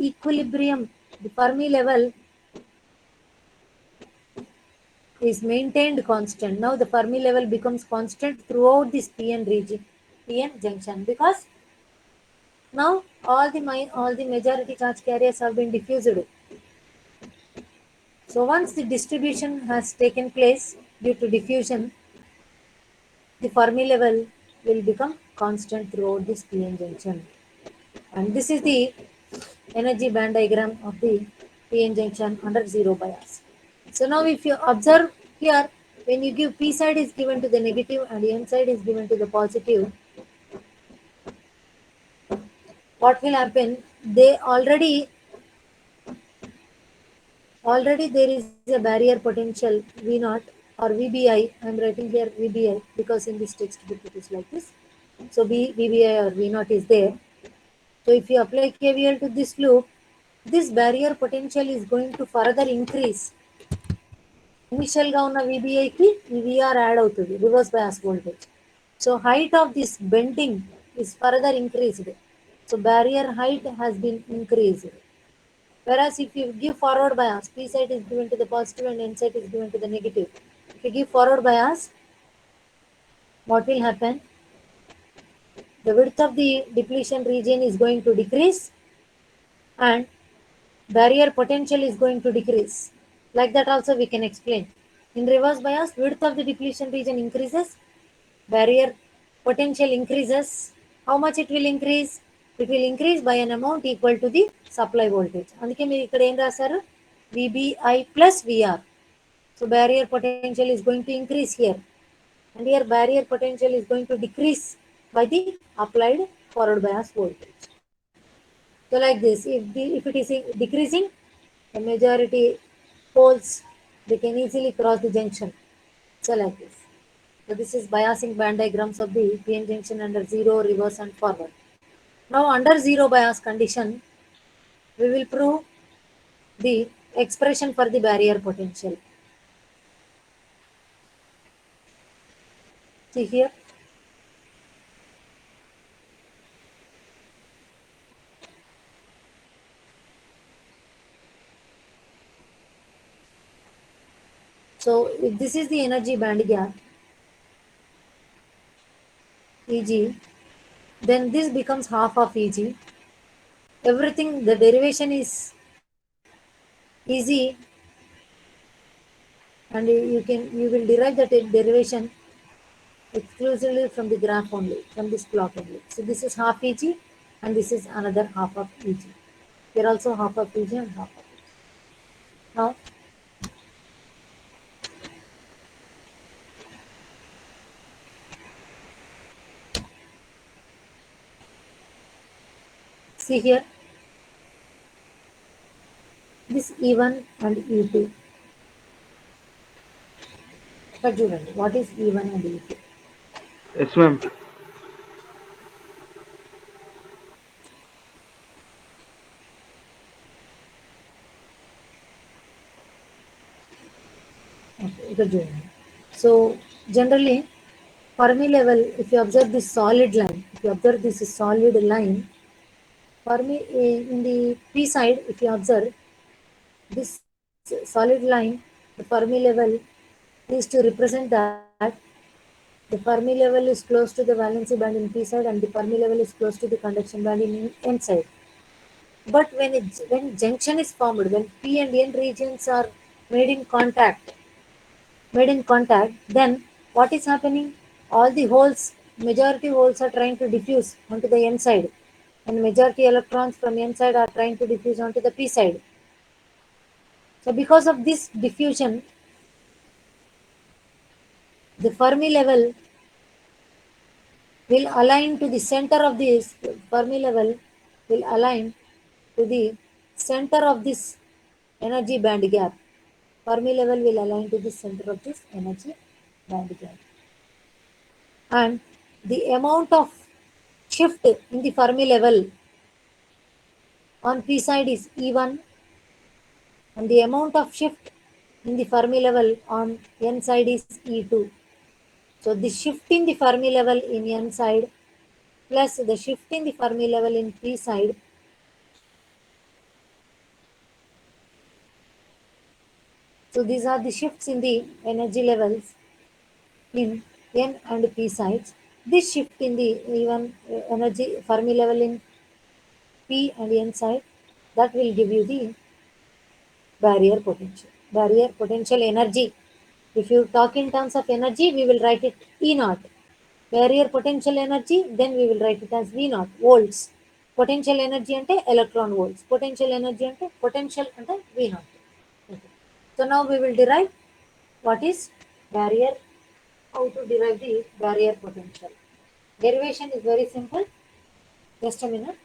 [SPEAKER 2] equilibrium, the Fermi level is maintained constant. Now the Fermi level becomes constant throughout this PN region, PN junction, because Now all the majority charge carriers have been diffused. So once the distribution has taken place due to diffusion, the Fermi level will become constant throughout this p-n junction. And this is the energy band diagram of the p-n junction under zero bias. So now if you observe here, when you give p side is given to the negative and n side is given to the positive, what will happen? They already there is a barrier potential V naught or VBI. I am writing here VBI because in this textbook it is like this. So VBI or V naught is there. So if you apply KVL to this loop, this barrier potential is going to further increase. Initial గా ఉన్న VBI కి ఈ VR add అవుతుంది, reverse bias voltage. So height of this bending is further increased. So barrier height has been increased. Whereas if you give forward bias, P side is given to the positive and N side is given to the negative. If you give forward bias, what will happen? The width of the depletion region is going to decrease and barrier potential is going to decrease. Like that also we can explain. In reverse bias, width of the depletion region increases, barrier potential increases. How much it will increase? It will increase by an amount equal to the supply voltage. అందుకే మీరు ఇక్కడ ఏం రాశారు? VBI plus VR. So barrier potential is going to increase here. And here barrier potential is going to decrease by the applied forward bias voltage. So like this, if it is decreasing, the majority poles, they can easily cross the junction. So like this. So this is biasing band diagrams of the PN junction under zero, reverse and forward. Now under zero bias condition, we will prove the expression for the barrier potential. See here. So if this is the energy band gap, Eg, then this becomes half of Eg. Everything, the derivation is easy, and you will derive that derivation exclusively from the graph only, from this plot only. So this is half Eg and this is another half of Eg. Here also half of Eg and half of Eg. Now see here, this E1 and E2. But చూడండి, what is E1 and E2?
[SPEAKER 1] Yes, ma'am.
[SPEAKER 2] Okay, ఇక్కడ చూడండి. So generally Fermi level, if you observe this solid line, if you observe this solid line, Fermi in the P side, if you observe this solid line, the Fermi level is to represent that the Fermi level is close to the valency band in P side and the Fermi level is close to the conduction band in N side. But when junction is formed, when P and N regions are made in contact, then what is happening? All the holes, majority holes are trying to diffuse onto the N side, and majority electrons from N side are trying to diffuse onto the P side. So because of this diffusion, the Fermi level will align to the center of this Fermi level will align to the center of this energy band gap. Fermi level will align to the center of this energy band gap. And the amount of shift in the Fermi level on P side is E1 and the amount of shift in the Fermi level on N side is E2. So the shift in the Fermi level in N side plus the shift in the Fermi level in P side so these are the shifts in the energy levels in N and P sides. This shift in the even energy Fermi level in P and N side, that will give you the barrier potential. Barrier potential energy. If you talk in terms of energy, we will write it E naught. Barrier potential energy, then we will write it as V naught, volts. Potential energy ante electron volts. Potential energy ante potential ante V naught. Okay. So now we will derive what is barrier, how to derive the barrier potential. Derivation is very simple. Just a minute.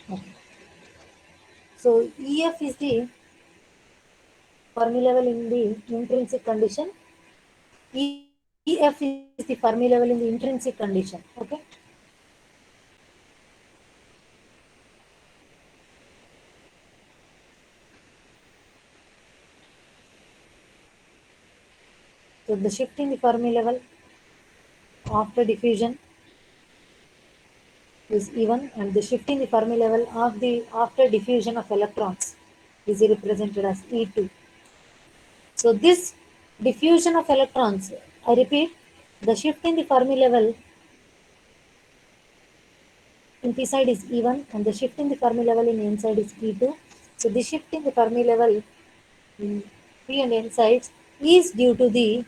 [SPEAKER 2] Okay. So EF is the Fermi level in the intrinsic condition. EF is the Fermi level in the intrinsic condition. Okay. So the shift in the Fermi level after diffusion is E1, and the shift in the Fermi level of the after diffusion of electrons is represented as E2. So this diffusion of electrons, I repeat, the shift in the Fermi level in P side is E1 and the shift in the Fermi level in N side is E2. So the shift in the Fermi level in P and N sides is due to the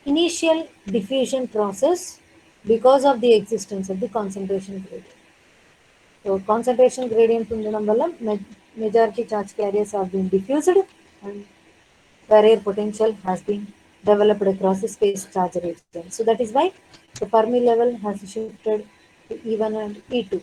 [SPEAKER 2] initial diffusion process because of the existence of the concentration gradient. So concentration gradient ఉండడం వల్ల majority charge carriers have been diffused and barrier potential has been developed across the space charge region. So that is why the Fermi level has shifted to E1 and E2.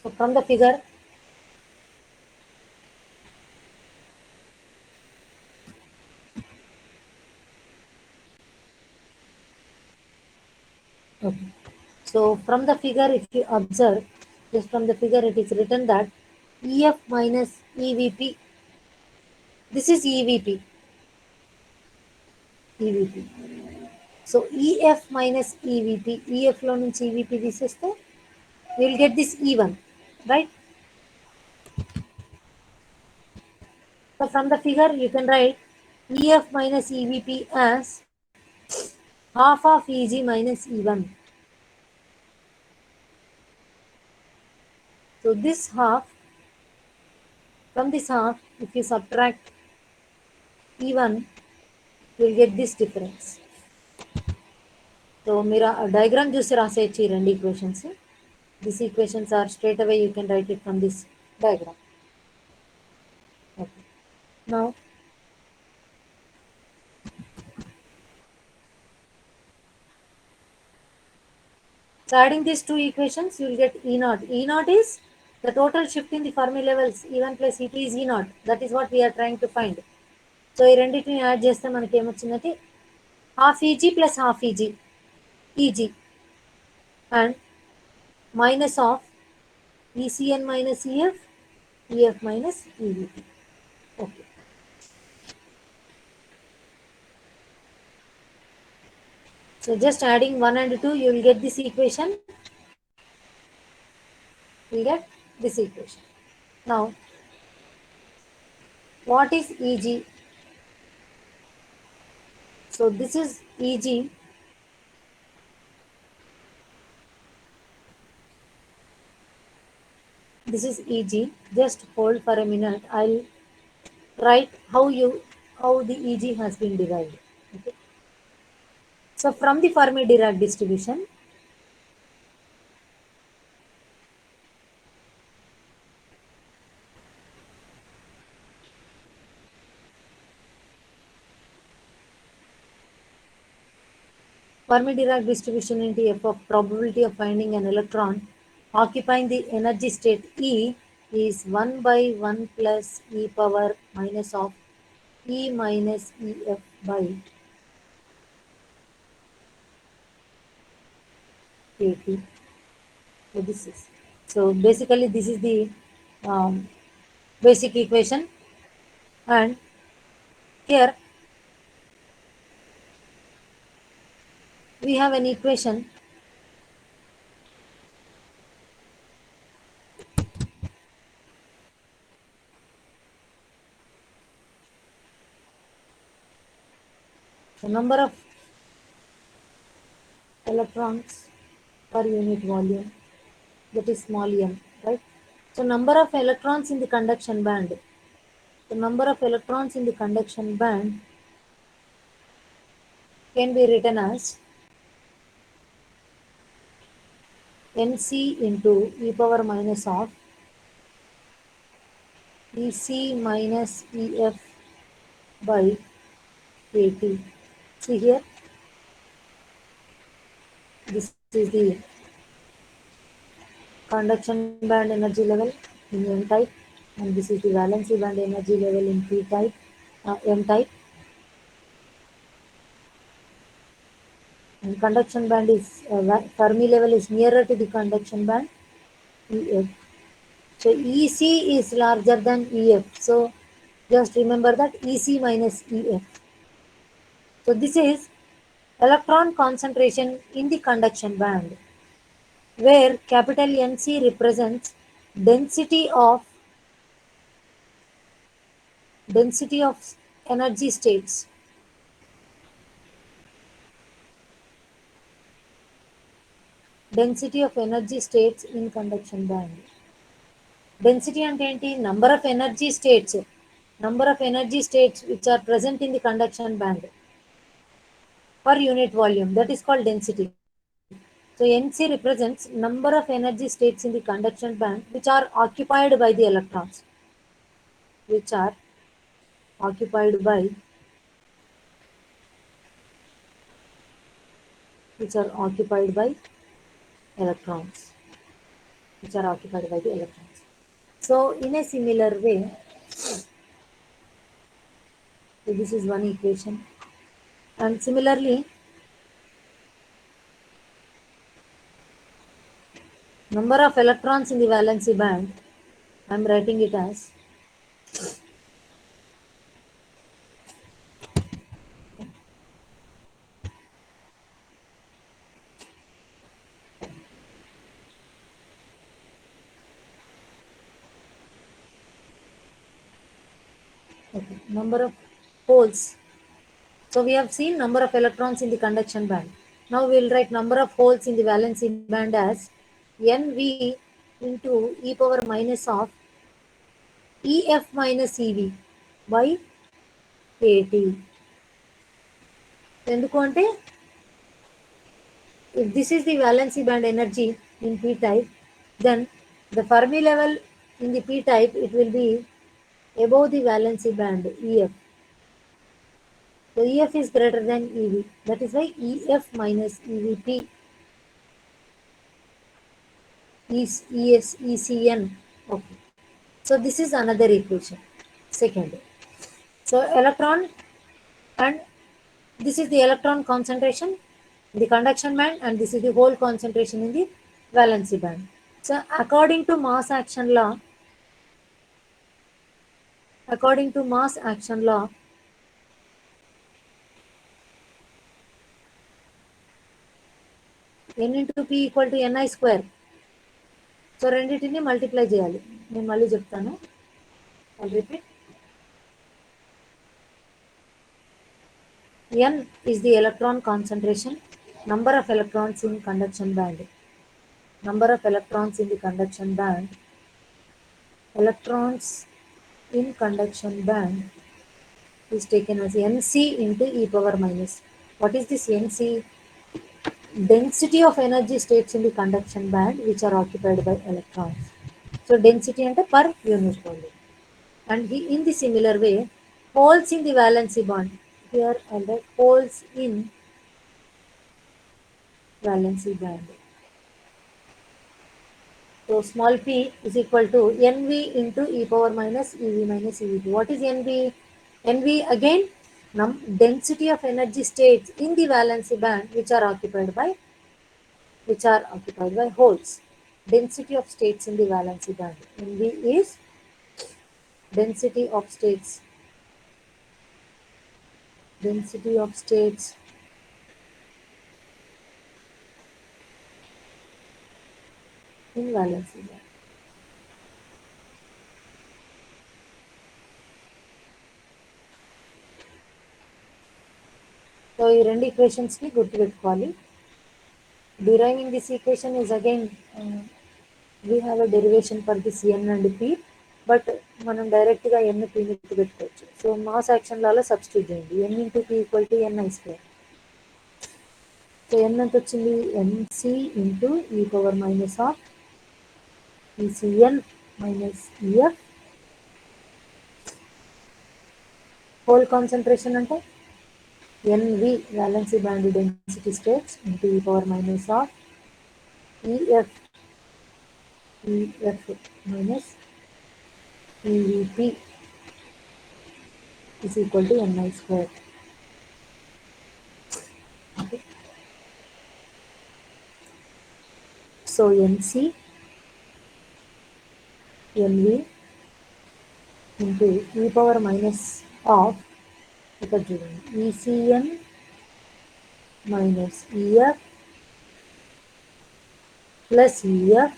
[SPEAKER 2] So from the figure, okay. So from the figure, if you observe, just from the figure, it is written that EF minus EVP. This is EVP. EVP. So EF minus EVP. EF lo nunchi EVP తీసేస్తే we will get this E1, right? So from the figure, you can write EF minus EVP as half of EG minus E1. So this half, from this half, if you subtract E1, you will get this difference. So మీరు ఆ diagram చూసి రాసేయచ్చు ఈ రెండు equations. These equations are straight away you can write it from this diagram. Okay. Now, so adding these two equations, you will get E naught. E naught is the total shift in the Fermi levels. E1 plus E2 is E naught. That is what we are trying to find. So ఈ రెండింటిని add చేస్తే మనకి ఏమొచ్చిందంటే half EG plus half EG EG and minus of ECN minus EF EF minus EVP. Okay. So just adding 1 and 2, you will get this equation. You will get this equation. Now, what is EG? So this is EG. This is EG. Just hold for a minute. I'll write how you how the Eg has been derived. Okay. So from the Fermi-Dirac distribution, Fermi-Dirac distribution into F of probability of finding an electron occupying the energy state E is 1 by 1 plus e power minus of E minus Ef by kT. So basically this is the um, basic equation, and here we have an equation. The number of electrons per unit volume, that is small m, right? So number of electrons in the conduction band. The number of electrons in the conduction band can be written as Nc into e power minus of Ec minus Ef by kT. See here, this is the conduction band energy level in N type, and this is the valency band energy level in P type, M type. And conduction band is Fermi level is nearer to the conduction band, EF. So EC is larger than EF. So just remember that EC minus EF. So this is electron concentration in the conduction band, where capital NC represents density of density of energy states. Density of energy states in conduction band. Density అంటే ఏంటి? Number of energy states. Number of energy states which are present in the conduction band per unit volume. That is called density. So Nc represents number of energy states in the conduction band which are occupied by the electrons. Which are occupied by which are occupied by electrons. Which are occupied by the electrons. So in a similar way, so this is one equation. And similarly, number of electrons in the valency band, I am writing it as number of holes. So we have seen number of electrons in the conduction band. Now we will write number of holes in the valency band as Nv into e power minus of Ef minus Ev by kT. ఎందుకు అంటే if this is the valency band energy in p type, then the Fermi level in the p type, it will be above the valency band Ef. So Ef is greater than Ev. That is why Ef minus Evp is ECN. Okay. So this is another equation. Second. So electron, and this is the electron concentration in the conduction band, and this is the hole concentration in the valency band. So according to mass action law, N into P equal to Ni square. So రెండింటిని multiply చేయాలి. నేను మళ్ళీ చెప్తాను. I'll repeat. N is the electron concentration, number of electrons in conduction band. Number of electrons in the conduction band. Electrons in conduction band is taken as Nc into e power minus. What is this Nc? Density of energy states in the conduction band which are occupied by electrons. So density ante per unit volume. And in the similar way, holes in the valency bond. Here are the holes in valency band. So small p is equal to Nv into e power minus Ev minus Ev2. What is Nv? Nv again, density of energy states in the valency band which are occupied by holes. Density of states in the valency band. Nv is density of states. Density of states in valency band. So ఈ రెండు ఈక్వేషన్స్ని గుర్తుపెట్టుకోవాలి. Deriving this equation is again we have a derivation for this n and p, but మనం డైరెక్ట్గా n pని పెట్టుకోవచ్చు. So mass action లాలో substitute చేయండి. n into p equal to n I square. So n ఎంత వచ్చింది? nc into ఈ power minus of ECN minus EF whole concentration అంటే NV valency band density states into e power minus of EF minus EVP is equal to Ni square. Okay. So NC NV into e power minus of ECN minus EF plus EF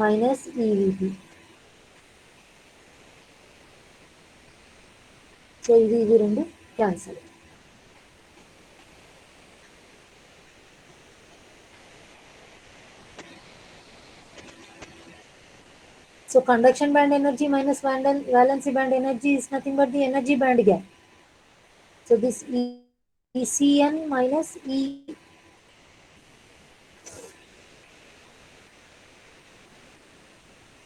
[SPEAKER 2] minus EVP. So ఇది రెండు cancel. So conduction band energy minus valency band energy is nothing but the energy band gap. So this ECN minus E.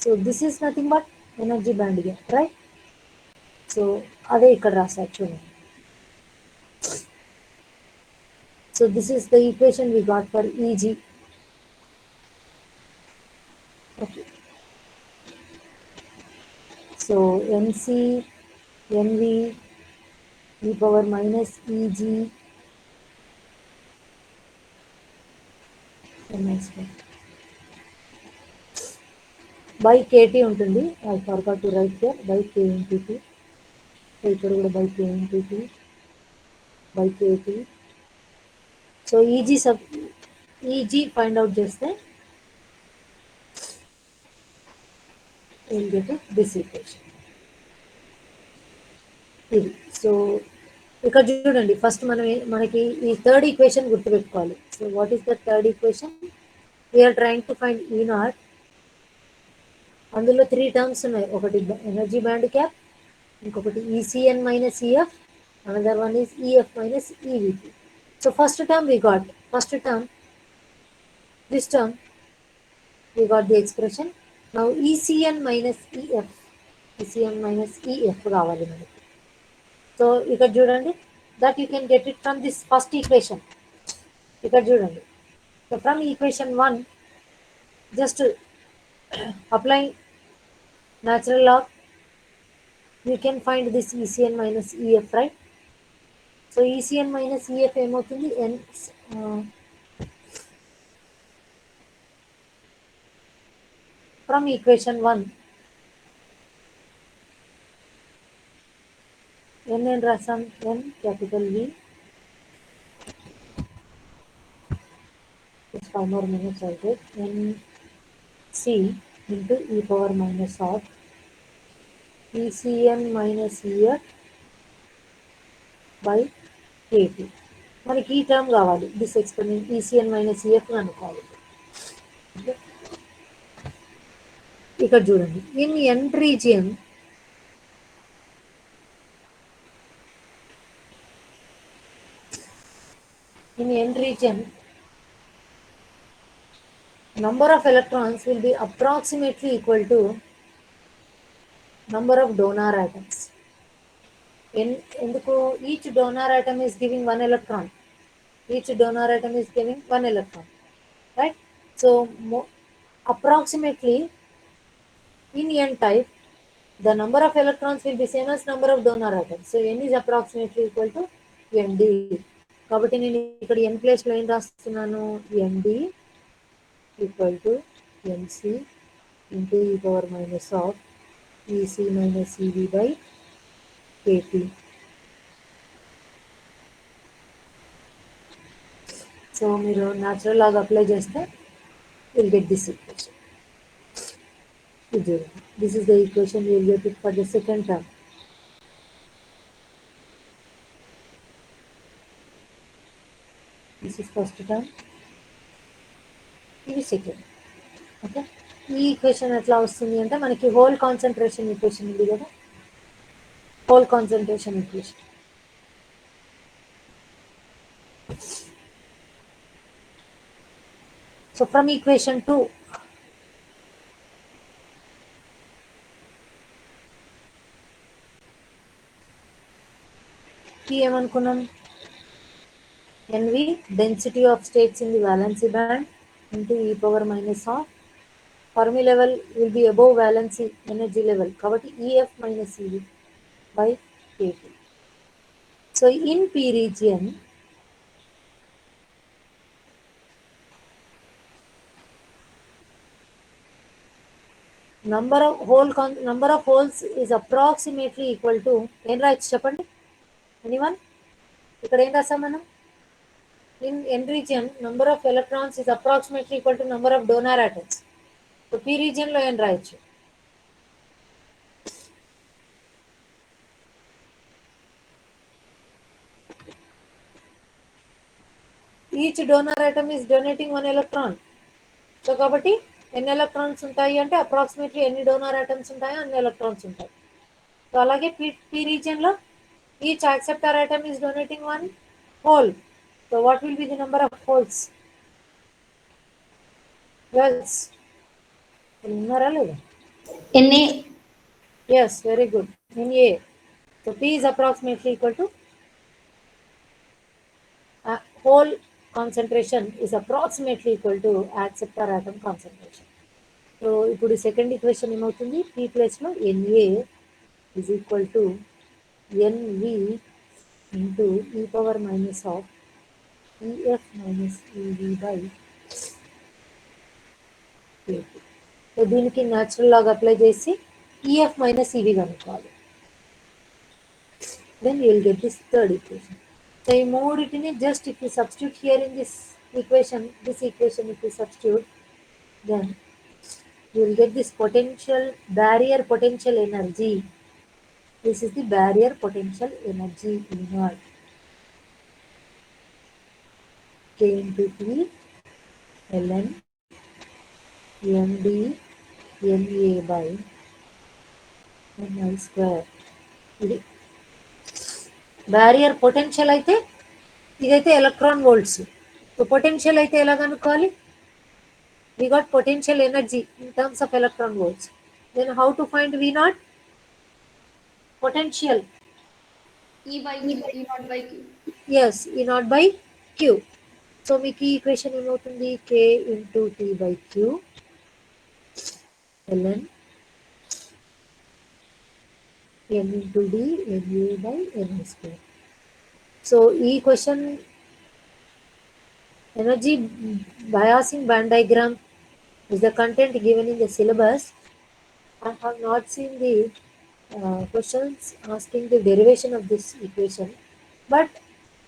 [SPEAKER 2] So this is nothing but energy band gap, right? So అదే ఇక్కడ రాశారు చూడండి. So this is the equation we got for EG. Okay. So NC, NV, e power minus EG, by KT ఉంటుంది. I forgot to write here by K into T. So ఇక్కడ కూడా by K into T by KT. So EG find out చేస్తే we'll get this equation. ఇది. So ఇక్కడ చూడండి, first మనకి ఈ third equation గుర్తుపెట్టుకోవాలి. So what is the third equation? We are trying to find E naught. అందులో 3 టర్మ్స్ ఉన్నాయి. ఒకటి ఎనర్జీ బ్యాండ్ క్యాప్, ఇంకొకటి ECN minus EF, another one is EF minus EVP. So first term we got, this term we got the expression. Now ECN minus EF కావాలి మనకి. So ఇక్కడ చూడండి, that you can get it from this first equation. ఇక్కడ చూడండి, so from equation 1 just apply natural log, you can find this ECN minus EF, right? So ECN minus EF ఏమవుతుంది? From equation 1 n and రాసాం, n capital V. Just 5 more minutes I take. NC into e power minus of ECN minus EF by KT. మనకి ఈ term కావాలి, this experiment ECN minus EF అనుకోవాలి. ఇక్కడ చూడండి, in n region in n region, number of electrons will be approximately equal to number of donor atoms. Each donor atom is giving one electron. Each donor atom is giving one electron, right? So approximately in n type, the number of electrons will be same as number of donor atoms. So n is approximately equal to nd. కాబట్టి నేను ఇక్కడ n place లో ఏం రాస్తున్నాను, nd equal to nc into e power minus of ec minus ev by kt. So మీరు natural లాగా apply చేస్తే will get this equation. This is the equation you will get it for the second term. This is first term. ఇది second. Okay, ఈ equation ఎట్లా వస్తుంది అంటే మనకి whole concentration equation ఉంది కదా, whole concentration equation. So from equation 2, ఏమనుకున్నాం, NV density of states in the valency band into e power minus of Fermi level will be above valency energy level. Kabatti EF minus EV by KT. So in P region, number of holes is approximately equal to n right చెప్పండి anyone. ఇక్కడ ఏం రాసాం మనం, in n region number of electrons is approximately equal to number of donor atoms. So P region లో n రాయొచ్చు. Each donor atom is donating one electron. So కాబట్టి ఎన్ని electrons ఉంటాయి అంటే అప్రాక్సిమేట్లీ ఎన్ని డోనార్ ఐటమ్స్ ఉంటాయో అన్ని ఎలక్ట్రాన్స్ ఉంటాయి. సో అలాగే పీ రీజియన్లో each acceptor atom is donating one hole. So what will be the number of holes? Girls ఉన్నారా లేదా?
[SPEAKER 1] NA.
[SPEAKER 2] Yes, very good. NA. So P is approximately equal to whole concentration is approximately equal to acceptor atom concentration. So ఇప్పుడు second equation ఏమవుతుంది, P ప్లేస్లో NA is equal to NV into e power minus of EF minus EV by KT. So దీనికి natural లాగా apply చేసి EF minus EV కనుక్కోవాలి. Then you will get this third equation. So ఈ మూడింటిని just if you substitute here in this equation if you substitute, then you will get this potential, barrier potential energy. This is the barrier potential energy E0. K into P ln md ma by ml square. ఇది barrier potential అయితే, ఇదైతే electron volts. So potential అయితే ఎలా కనుక్కోవాలి? We got potential energy in terms of electron volts. Then how to find V0? Potential.
[SPEAKER 1] E by Q, E not by Q.
[SPEAKER 2] Yes, E naught by Q. So మీకు ఈ equation ఏమవుతుంది, K into T by Q ln M into D Ma by Ma square. So ఈ question energy biasing band diagram is the content given in the syllabus. I have not seen the questions asking the derivation of this equation, but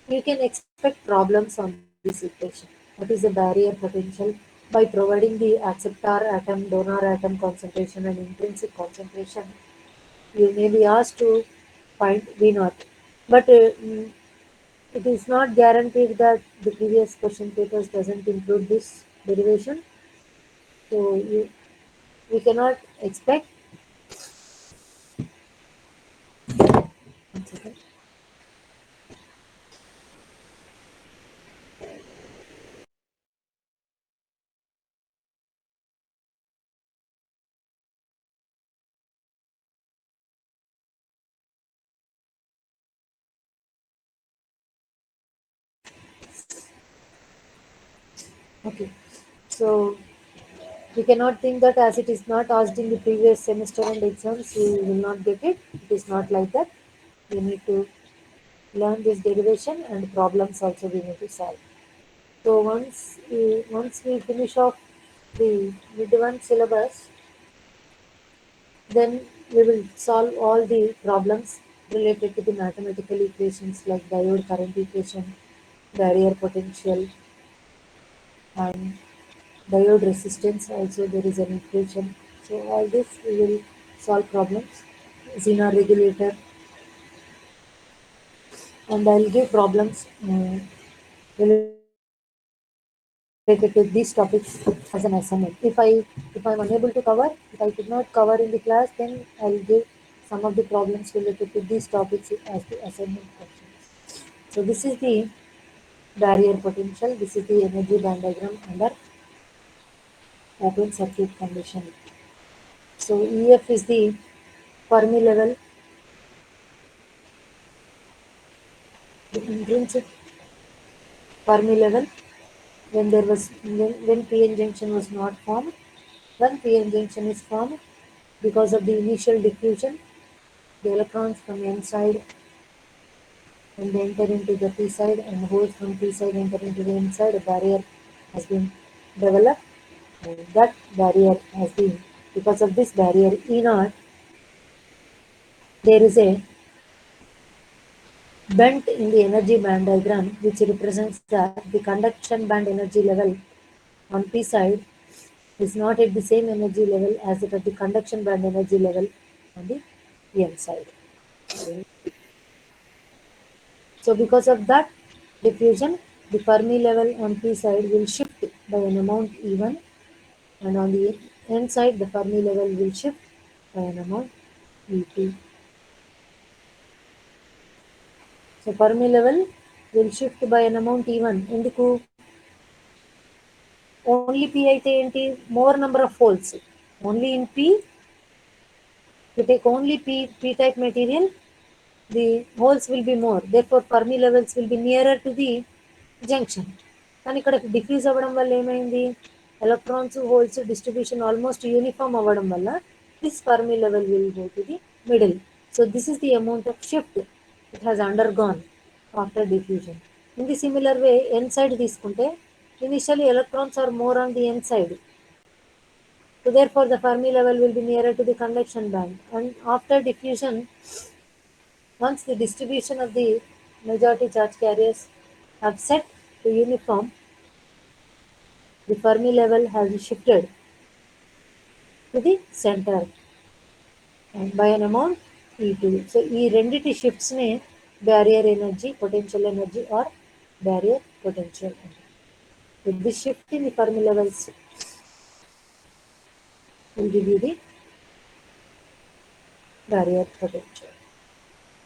[SPEAKER 2] you can expect problems on this equation. What is the barrier potential? By providing the acceptor atom, donor atom concentration and intrinsic concentration, you may be asked to find V0. But it is not guaranteed that the previous question papers doesn't include this derivation. So we cannot expect. One second. Okay. So you cannot think that as it is not asked in the previous semester and exams, you will not get it. It is not like that. You need to learn this derivation and problems also we need to solve. So once we finish off the mid one syllabus, then we will solve all the problems related to the mathematical equations like diode current equation, barrier potential, and diode resistance. Also, there is an equation. So all this we will solve problems. Zener regulator, and I'll give problems related to these topics as an assignment. If I'm unable to cover, if I could not cover in the class, then I'll give some of the problems related to these topics as the assignment questions. So this is the barrier potential. This is the energy band diagram under open circuit condition. So EF is the Fermi level, the intrinsic Fermi level when p-n junction was not formed. When p-n junction is formed, because of the initial diffusion, the electrons from n side and they enter into the p side, and holes from p side enter into the n side. A barrier has been developed, and that barrier has been, because of this barrier E naught, there is a bent in the energy band diagram which represents that the conduction band energy level on p side is not at the same energy level as it at the conduction band energy level on the n side. So because of that diffusion, the Fermi level on p side will shift by an amount E1, and on the n side the Fermi level will shift by an amount E2. So Fermi level will shift by an amount E1. ఎందుకు only p అయితే ఏంటి more number of holes. Only in p, you take only p type material, the holes will be more. Therefore Fermi levels will be nearer to the junction. కానీ ఇక్కడ diffuse అవ్వడం వల్ల ఏమైంది, electrons holes distribution almost uniform అవ్వడం వల్ల this Fermi level will go to the middle. So this is the amount of shift it has undergone after diffusion. In the similar way N side తీసుకుంటే initially electrons are more on the N side. So therefore the Fermi level will be nearer to the conduction band, and after diffusion, once the distribution of the majority charge carriers have set to uniform, the Fermi level has shifted to the center and by an amount E2. So ఈ రెండిటి shifts నే barrier energy, potential energy or barrier potential. With this shift in the Fermi levels will give you the barrier potential.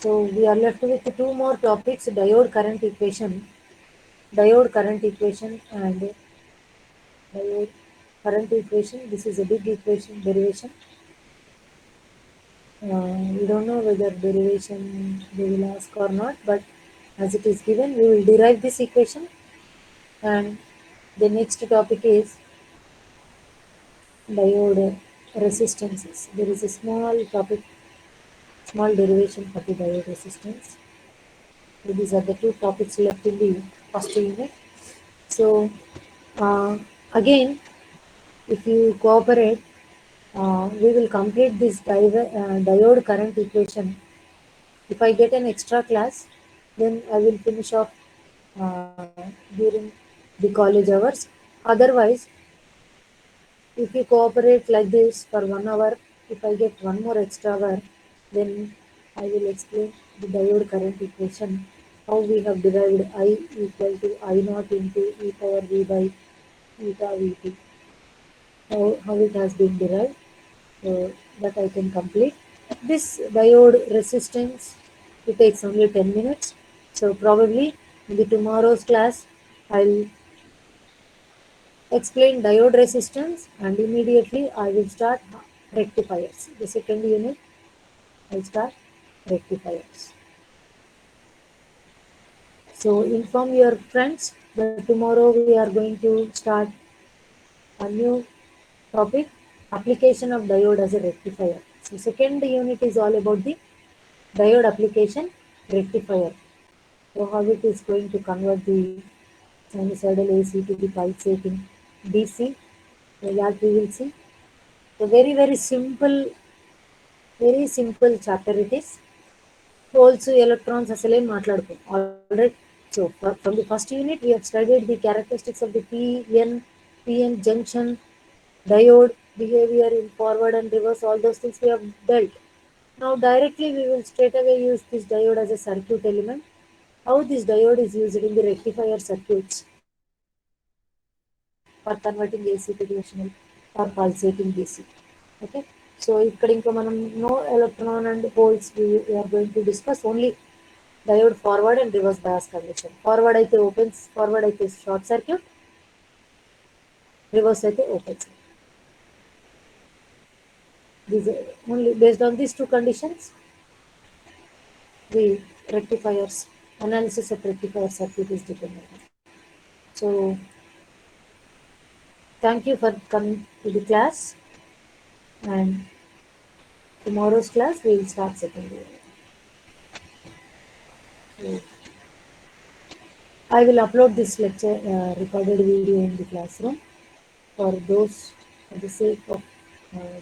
[SPEAKER 2] So we are left with two more topics: diode current equation and diode current equation. This is a big equation derivation. We don't know whether derivation they will ask or not, but as it is given, we will derive this equation. And the next topic is diode resistances. There is a small topic, small derivation for the diode resistance. So these are the two topics left in the first unit. So uh, again, if you cooperate, we will complete this diode current equation. If I get an extra class, then I will finish off during the college hours. Otherwise, if you cooperate like this for 1 hour, if I get one more extra hour, then I will explain the diode current equation, how we have derived I equal to I naught into e power v by eta vt, how it has been derived, so that I can complete. This diode resistance, it takes only 10 minutes. So probably in the tomorrow's class, I'll explain diode resistance and immediately I will start rectifiers. The second unit, I'll start rectifiers. So inform your friends But tomorrow we are going to start a new topic, application of diode as a rectifier. So second unit is all about the diode application rectifier. So how it is going to convert the sinusoidal AC to the pulsating DC. So that we will see. So very simple chapter it is. Holes, electrons అసలు ఏం మాట్లాడుకోం already. So from the first unit we have studied the characteristics of the PN junction, diode, behavior in forward and reverse, all those things we have dealt. Now directly we will straight away use this diode as a circuit element. How this diode is used in the rectifier circuits for converting AC to directional or pulsating DC. Okay. So ఇక్కడ ఇంకా మనం no electron and holes we are going to discuss only diode forward and reverse bias condition. Forward అయితే opens, forward అయితే short circuit, reverse అయితే open circuit. These only based on these two conditions, the rectifiers analysis of rectifier circuit is dependent. So thank you for coming to the class, and tomorrow's class we will start second year. So, I will upload this lecture recorded video in the classroom for those, for the sake of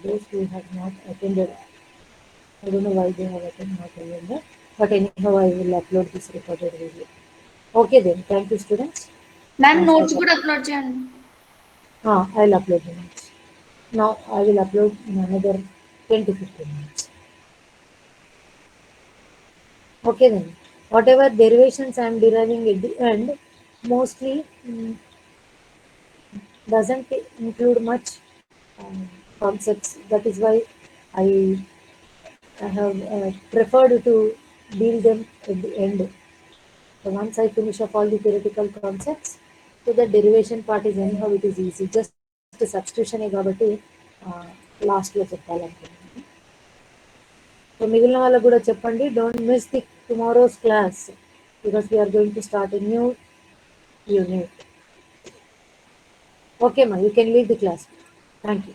[SPEAKER 2] those who have not attended. I don't know why they have attended, not attended, but anyhow I will upload this recorded video. Okay then, thank you students.
[SPEAKER 1] Ma'am
[SPEAKER 2] Start
[SPEAKER 1] notes
[SPEAKER 2] up.
[SPEAKER 1] కూడా upload చేయండి.
[SPEAKER 2] I'll upload the notes. Now I will upload in another 10 to 15 minutes. Okay then, whatever derivations I am deriving at the end, mostly doesn't include much concepts. That is why I have preferred to deal them at the end. So once I finish up all the theoretical concepts, so the derivation part is anyhow it is easy. Just substitution కాబట్టి లాస్ట్లో చెప్పాలనుకుంటున్నాను. So మిగిలిన వాళ్ళకు కూడా చెప్పండి, don't miss the tomorrow's class because we are going to start a new unit. Okay, ma, you can leave the class. Thank you.